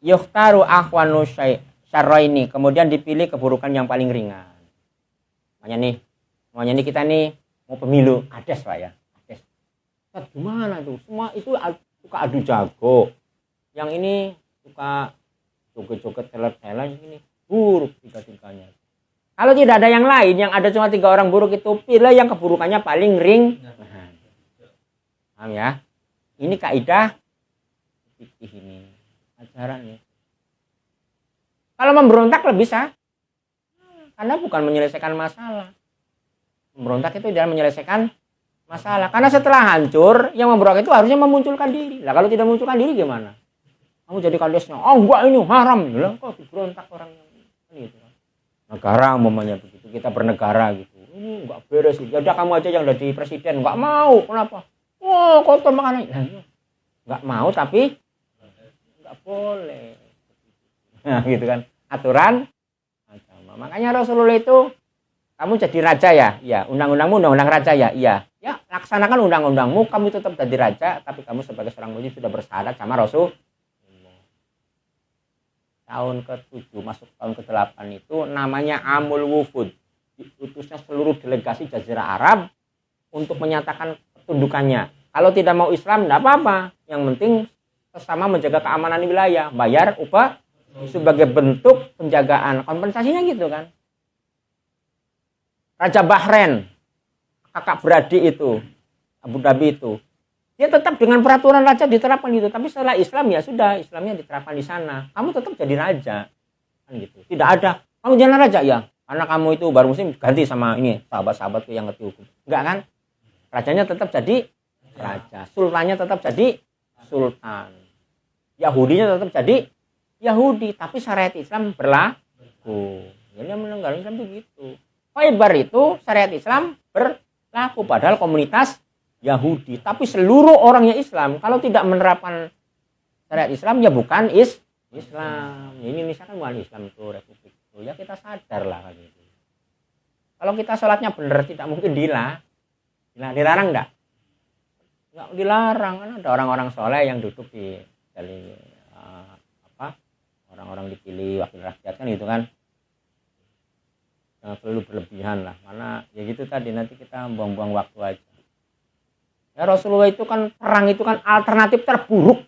Yukhtaru akhwanu syarraini. Kemudian dipilih keburukan yang paling ringan. Makanya nih kita nih mau pemilu, ades Pak ya. Gimana tuh? Semua itu suka adu jago. Yang ini suka joget-joget teler-teler ini buruk tiga-tiganya. Kalau tidak ada yang lain, yang ada cuma 3 orang buruk itu pilih yang keburukannya paling ringan. Paham ya? Ini kaidah fikih ini. Ajaran ya. Kalau memberontak lebih bisa. Karena bukan menyelesaikan masalah. Memberontak itu tidak menyelesaikan masalah. Karena setelah hancur, yang memberontak itu harusnya memunculkan diri. Lah kalau tidak memunculkan diri gimana? Kamu jadi kandesnya, oh enggak ini haram. Lah kok berontak orang gitu. Negara umpamanya begitu, kita bernegara gitu. Ini enggak beres. Ya udah kamu aja yang jadi presiden, enggak mau. Kenapa? Oh, kotor makanan. Nah, nggak mau tapi nggak boleh. Nah, gitu kan aturan agama. Makanya Rasulullah itu, kamu jadi raja ya, iya. Undang-undangmu undang-undang raja ya, iya. Ya laksanakan undang-undangmu, kamu tetap jadi raja, tapi kamu sebagai seorang muslim sudah bersyahadat sama Rasul. Tahun ke-7 masuk tahun ke-8 itu namanya Amul Wufud, diutusnya seluruh delegasi Jazirah Arab untuk menyatakan ketundukannya. Kalau tidak mau Islam tidak apa-apa, yang penting sesama menjaga keamanan wilayah, bayar upah sebagai bentuk penjagaan, kompensasinya gitu kan. Raja Bahrain, kakak beradik itu, Abu Dhabi itu, dia tetap dengan peraturan raja diterapkan gitu. Tapi setelah Islam ya sudah, Islamnya diterapkan di sana. Kamu tetap jadi raja, kan gitu. Tidak ada, kamu jangan raja ya, karena kamu itu baru muslim ganti sama ini sahabat-sahabatku yang ngerti hukum. Enggak kan? Rajanya tetap jadi raja, sultannya tetap jadi sultan, Yahudinya tetap jadi Yahudi, tapi syariat Islam berlaku. Jadi yang meninggal Islam begitu. Khaybar itu syariat Islam berlaku, padahal komunitas Yahudi, tapi seluruh orangnya Islam. Kalau tidak menerapkan syariat Islam ya bukan Islam. Ini misalkan bukan Islam itu republik itu, ya kita sadar lah kan gitu. Kalau kita sholatnya benar tidak mungkin dilarang enggak? Enggak dilarang, kan ada orang-orang soleh yang duduk di orang-orang dipilih wakil rakyat kan gitu kan. Jangan terlalu berlebihan lah, karena ya gitu tadi nanti kita buang-buang waktu aja. Ya Rasulullah itu kan perang itu kan alternatif terburuk.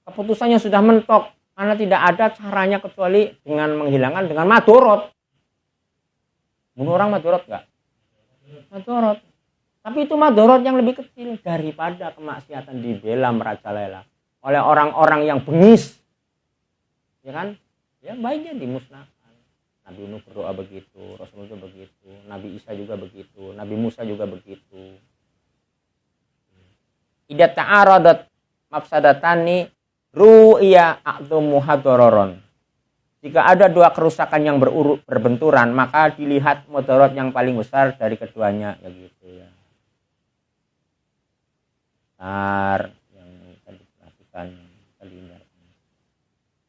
Keputusannya sudah mentok, karena tidak ada caranya kecuali dengan menghilangkan dengan madorot. Bunuh orang madorot enggak? Madorot. Tapi itu madorot yang lebih kecil daripada kemaksiatan dibela merajalela oleh orang-orang yang bengis. Ya kan? Ya baiknya dimusnahkan. Nabi Nuh berdoa begitu, Rasulullah juga begitu, Nabi Isa juga begitu, Nabi Musa juga begitu. Idza ta'aradat mafsadatani ru'iya a'dhamu hadararon. Jika ada dua kerusakan yang berbenturan, maka dilihat mudarat yang paling besar dari keduanya, ya gitu ya. Besar yang tadi diperhatikan tadi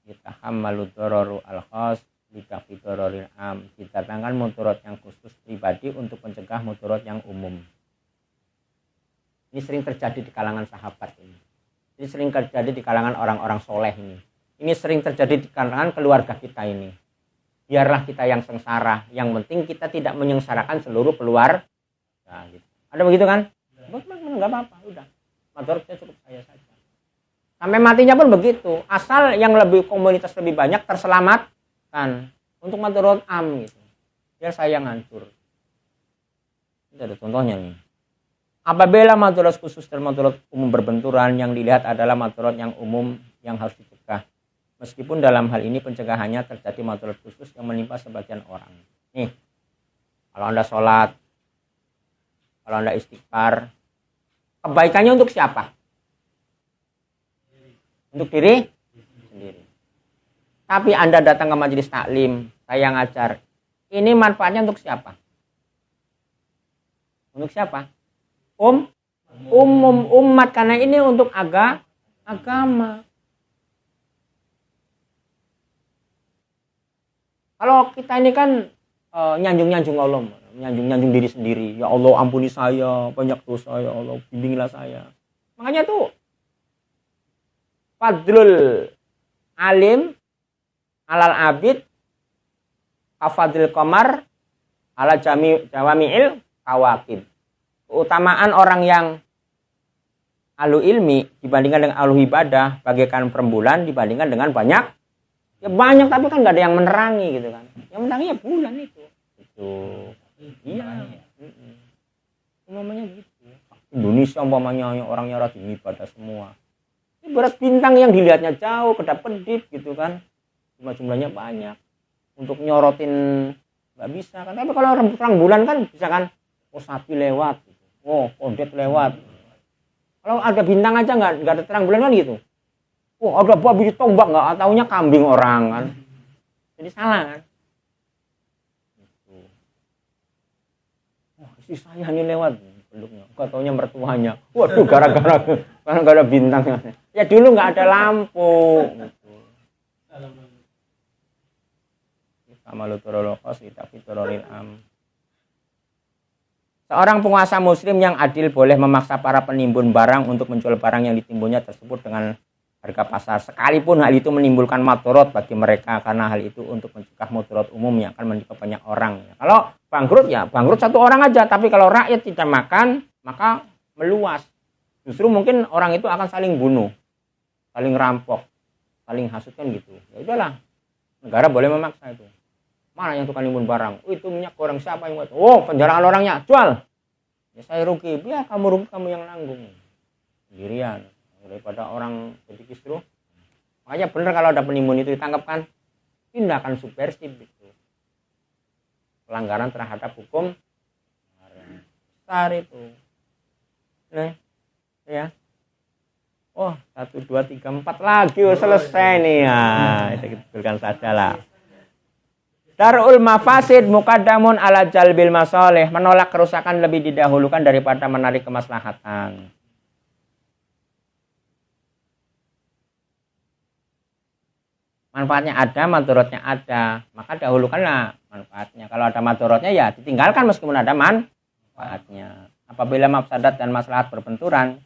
yatahammalu dararu al-khas dikafi dararil am, didatangkan mudarat yang khusus pribadi untuk mencegah mudarat yang umum. Ini sering terjadi di kalangan sahabat ini. Ini sering terjadi di kalangan orang-orang soleh ini. Ini sering terjadi di kalangan keluarga kita ini. Biarlah kita yang sengsara, yang penting kita tidak menyengsarakan seluruh keluarga. Nah, gitu. Ada begitu kan? Enggak apa-apa, udah. Mudaratnya cukup saya saja. Sampai matinya pun begitu. Asal yang lebih komunitas lebih banyak terselamatkan. Untuk mudarat am gitu. Biar saya yang hancur. Ini ada contohnya nih. Apabila mudarat khusus dan mudarat umum berbenturan, yang dilihat adalah mudarat yang umum yang harus dicegah. Meskipun dalam hal ini pencegahannya terjadi mudarat khusus yang menimpa sebagian orang. Nih, kalau Anda sholat, kalau Anda istighfar, kebaikannya untuk siapa? Untuk diri sendiri. Tapi Anda datang ke majelis taklim, saya ngajar, ini manfaatnya untuk siapa? Untuk siapa? Umum umat, karena ini untuk agama. Kalau kita ini kan nyanjung Allah, nyanjung diri sendiri. Ya Allah ampuni saya, banyak dosa ya Allah, bimbinglah saya. Makanya tuh fadlul alim alal abid kafadil qamar ala jawami'il kawakib. Keutamaan orang yang ahlu ilmi dibandingkan dengan ahlu ibadah bagaikan rembulan dibandingkan dengan banyak. Ya banyak tapi kan nggak ada yang menerangi gitu kan. Yang menerangi ya bulan itu. Itu. Iya. Umpamanya gitu. Indonesia umpamanya orangnya rajin ibadah semua. Ini berat bintang yang dilihatnya jauh, kedap-kedip gitu kan. Cuma jumlahnya banyak. Untuk nyorotin nggak bisa kan. Tapi kalau terang bulan kan bisa kan. Oh sapi lewat. Oh, kondet lewat. Kalau ada bintang aja nggak ada terang bulan kan gitu. Oh, ada babi ditombak nggak? Taunya kambing orang kan. Jadi salah kan. Oh, istri saya ini lewat peluknya. Nggak taunya mertuanya. Waduh, gara-gara Kalau nggak ada bintang. Ya dulu nggak ada lampu. Sama luturolokos tapi turoril am. Seorang penguasa muslim yang adil boleh memaksa para penimbun barang untuk menjual barang yang ditimbunnya tersebut dengan harga pasar, sekalipun hal itu menimbulkan madorot bagi mereka, karena hal itu untuk mencegah madorot umum yang akan menimpa banyak orang. Kalau bangkrut ya bangkrut satu orang aja, tapi kalau rakyat tidak makan maka meluas. Justru mungkin orang itu akan saling bunuh, saling rampok, saling hasut kan gitu. Ya udahlah, negara boleh memaksa itu. Mana yang tukang nimbun barang? Itu minyak goreng siapa yang buat? Oh, penjaraan orangnya, jual. Ya saya rugi, biar kamu rugi, kamu yang nanggung. Sendirian. Daripada orang jadi kisruh. Makanya benar kalau ada penimbun itu ditangkap kan, tindakan subversif itu. Pelanggaran terhadap hukum besar itu. Nah, ya. Oh, 1, 2, 3, 4 lagi, oh, selesai nih ya. Kita betulkan saja lah. Darul mafasid muqaddamun ala jalbil masalih, menolak kerusakan lebih didahulukan daripada menarik kemaslahatan. Manfaatnya ada, madorotnya ada, maka dahulukanlah manfaatnya. Kalau ada madorotnya ya ditinggalkan meskipun ada manfaatnya. Apabila mafsadat dan maslahat berbenturan,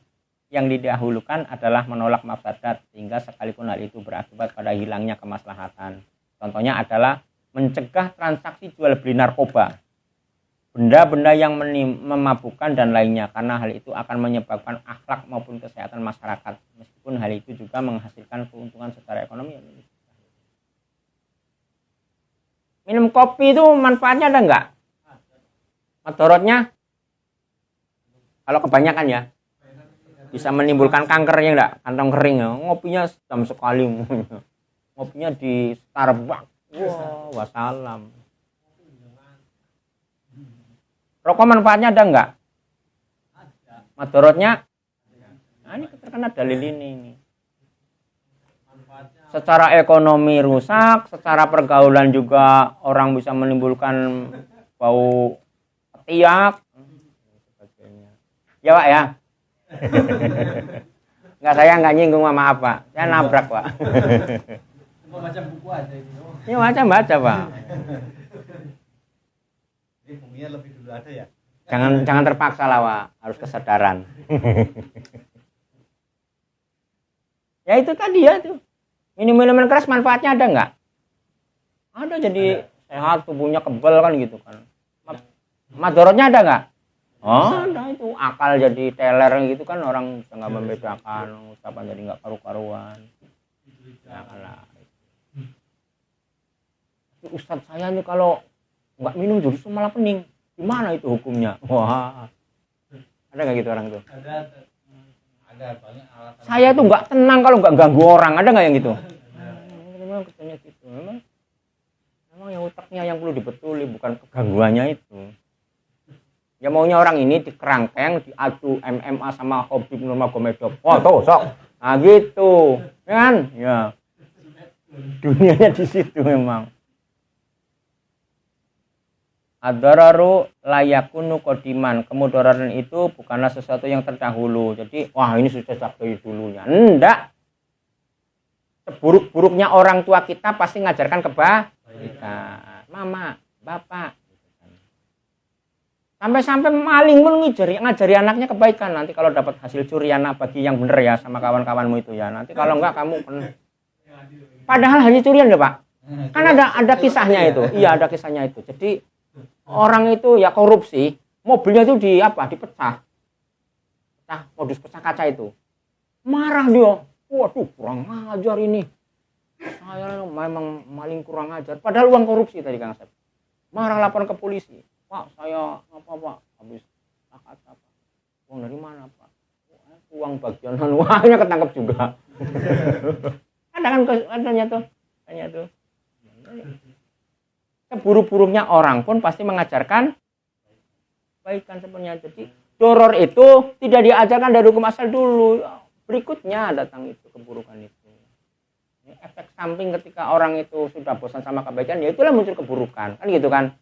yang didahulukan adalah menolak mafsadat, sehingga sekalipun hal itu berakibat pada hilangnya kemaslahatan. Contohnya adalah mencegah transaksi jual beli narkoba, benda-benda yang memabukkan dan lainnya, karena hal itu akan menyebabkan akhlak maupun kesehatan masyarakat, meskipun hal itu juga menghasilkan keuntungan secara ekonomi. Minum kopi itu manfaatnya ada enggak? Madorotnya? Kalau kebanyakan ya bisa menimbulkan kanker ya enggak? Kantong kering ya. Ngopinya jam sekali. Ngopinya di Starbucks. Wow, wassalam. Rokok manfaatnya ada enggak? Madorotnya? Nah, ini terkena dalil ini. Secara ekonomi rusak, secara pergaulan juga orang bisa menimbulkan bau ketiak. Ya Pak ya? Enggak, saya enggak nyinggung, maaf Pak. Saya nabrak Pak. Cuma baca buku aja ini. Ya baca Pak. Ini bukunya lebih dulu ada ya? Jangan terpaksa lah Pak, harus kesadaran. Ya itu tadi ya tuh. Minum-minuman keras manfaatnya ada nggak? Ada, jadi sehat, tubuhnya kebal kan gitu kan. Madorotnya ada nggak? Oh, ada itu. Akal jadi teler gitu kan, orang bisa nggak membedakan, ucapan jadi nggak karu-karuan. Janganlah. Ustadz saya nih kalau nggak minum justru malah pening. Gimana itu hukumnya? Wah, ada nggak gitu orang itu? Ada banyak alasan. Saya tuh nggak tenang kalau nggak ganggu orang. Ada nggak yang gitu? Memang katanya gitu. Memang yang otaknya yang perlu dibetuli, bukan kegangguannya itu. Ya maunya orang ini dikerangkeng, diadu MMA sama Khabib Nurmagomedov. Oh tuh sok. Nah gitu, kan? Ya. Dunianya di situ memang. Ad-dararu layakunu qodiman, kemudaratan itu bukanlah sesuatu yang terdahulu. Jadi, wah ini sudah dari dulunya. Enggak. Seburuk-buruknya orang tua kita pasti ngajarkan kebaikan. Mama, bapak. Sampai-sampai maling pun ngajari anaknya kebaikan. Nanti kalau dapat hasil curian bagi yang benar ya sama kawan-kawanmu itu ya. Nanti kalau enggak kamu padahal hanya curian ya Pak. Kan ada kisahnya itu. Iya, ada kisahnya itu. Jadi orang itu ya korupsi, mobilnya itu dipecah. Modus pecah kaca itu. Marah dia. Waduh, kurang ajar ini. Saya memang maling kurang ajar. Padahal uang korupsi tadi Kang Asep. Marah lapor ke polisi. Pak, saya apa Pak? Habis kaca Pak. Uang dari mana Pak? Uang bagian uangnya ketangkep juga. Adanya tuh. Seburuk-buruknya orang pun pasti mengajarkan kebaikan sebenarnya. Jadi doror itu tidak diajarkan dari hukum asal dulu. Berikutnya datang itu keburukan itu. Ini efek samping ketika orang itu sudah bosan sama kebaikan, ya itulah muncul keburukan. Kan gitu kan?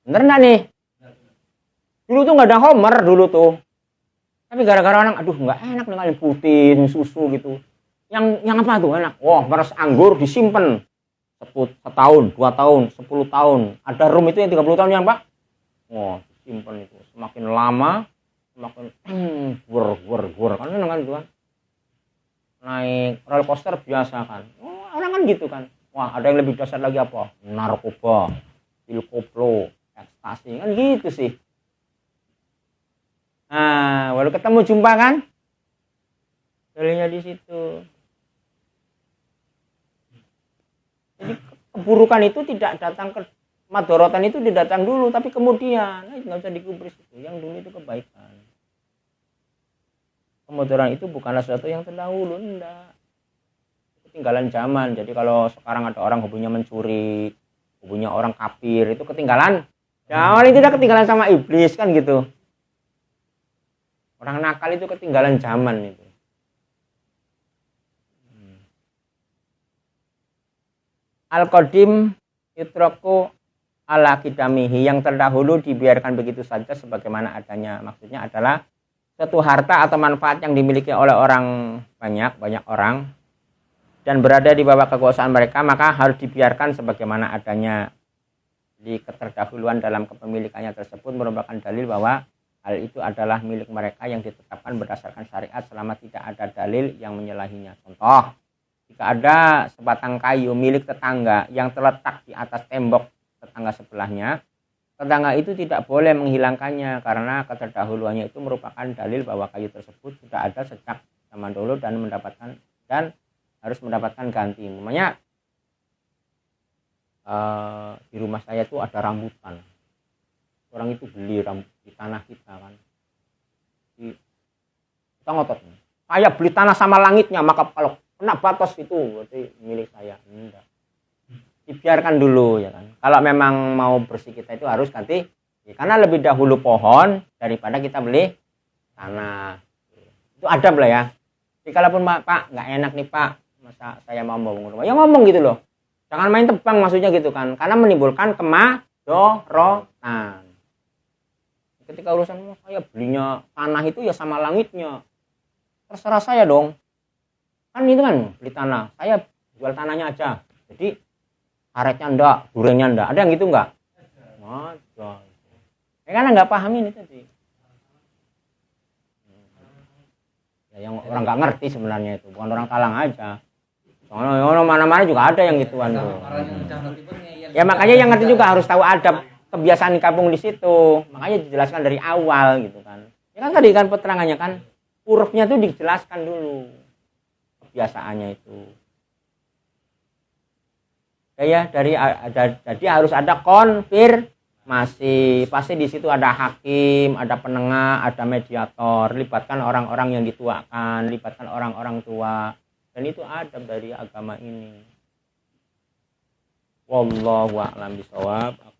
Bener nggak nih? Dulu tuh nggak ada Homer dulu tuh. Tapi gara-gara orang, aduh nggak enak nih kali putih, susu gitu. Yang apa tuh enak? Wah, meres anggur disimpan setahun, 2 tahun, 10 tahun. Ada rum itu yang 30 tahun yang Pak. Wah, disimpan itu. Semakin lama, semakin gur. Kan enak kan itu kan. Naik roller coaster biasa kan. Oh, orang kan gitu kan. Wah, ada yang lebih dahsyat lagi apa? Narkoba, pil koplo, ekstasi kan gitu sih. Nah, baru ketemu jumpa kan? Dalilnya di situ. Jadi keburukan itu tidak datang ke madorotan itu tidak datang dulu, tapi kemudian nggak usah dikubris itu. Yang dulu itu kebaikan. Kemudaran itu bukanlah sesuatu yang terdahulu, enggak. Ketinggalan zaman. Jadi kalau sekarang ada orang hobinya mencuri, hobinya orang kafir, itu ketinggalan. Zaman itu udah ketinggalan sama iblis kan gitu. Orang nakal itu ketinggalan zaman itu. Al-Qadim yutraku ala kidamihi, yang terdahulu dibiarkan begitu saja sebagaimana adanya. Maksudnya adalah suatu harta atau manfaat yang dimiliki oleh orang banyak orang dan berada di bawah kekuasaan mereka, maka harus dibiarkan sebagaimana adanya. Di keterdahuluan dalam kepemilikannya tersebut merupakan dalil bahwa hal itu adalah milik mereka yang ditetapkan berdasarkan syariat selama tidak ada dalil yang menyalahinya. Contoh, jika ada sebatang kayu milik tetangga yang terletak di atas tembok tetangga sebelahnya, tetangga itu tidak boleh menghilangkannya karena keterdahuluannya itu merupakan dalil bahwa kayu tersebut sudah ada sejak zaman dulu dan harus mendapatkan ganti. Namanya di rumah saya itu ada rambutan. Orang itu beli di tanah kita kan. Kita ngotot. Saya beli tanah sama langitnya, maka kalau kena batas itu berarti milik saya. Enggak. Dibiarkan dulu ya kan. Kalau memang mau bersih kita itu harus ganti. Ya, karena lebih dahulu pohon daripada kita beli tanah. Itu adab lah ya. Jadi kalaupun Pak nggak enak nih Pak, masa saya mau bangun rumah, ya ngomong gitu loh. Jangan main tebang maksudnya gitu kan. Karena menimbulkan kemadorotan. Ketika urusan saya belinya tanah itu ya sama langitnya, terserah saya dong. Kan itu kan beli tanah, saya jual tanahnya aja. Jadi karetnya enggak, durenya enggak. Ada yang gitu enggak? Ada. Ya karena enggak paham ini tadi. Ya, yang orang enggak ngerti sebenarnya itu, bukan orang Talang aja. Soalnya mana-mana juga ada yang gituan tuh. Ya makanya yang ngerti juga harus tahu adab kebiasaan di kampung di situ. Makanya dijelaskan dari awal gitu kan. Ya kan tadi kan peterangannya kan hurufnya tuh dijelaskan dulu. Kebiasaannya itu. Ya jadi harus ada konfirmasi. Pasti di situ ada hakim, ada penengah, ada mediator, libatkan orang-orang yang dituakan, libatkan orang-orang tua. Dan itu adab dari agama ini. Wallahu a'lam bishawab. Aku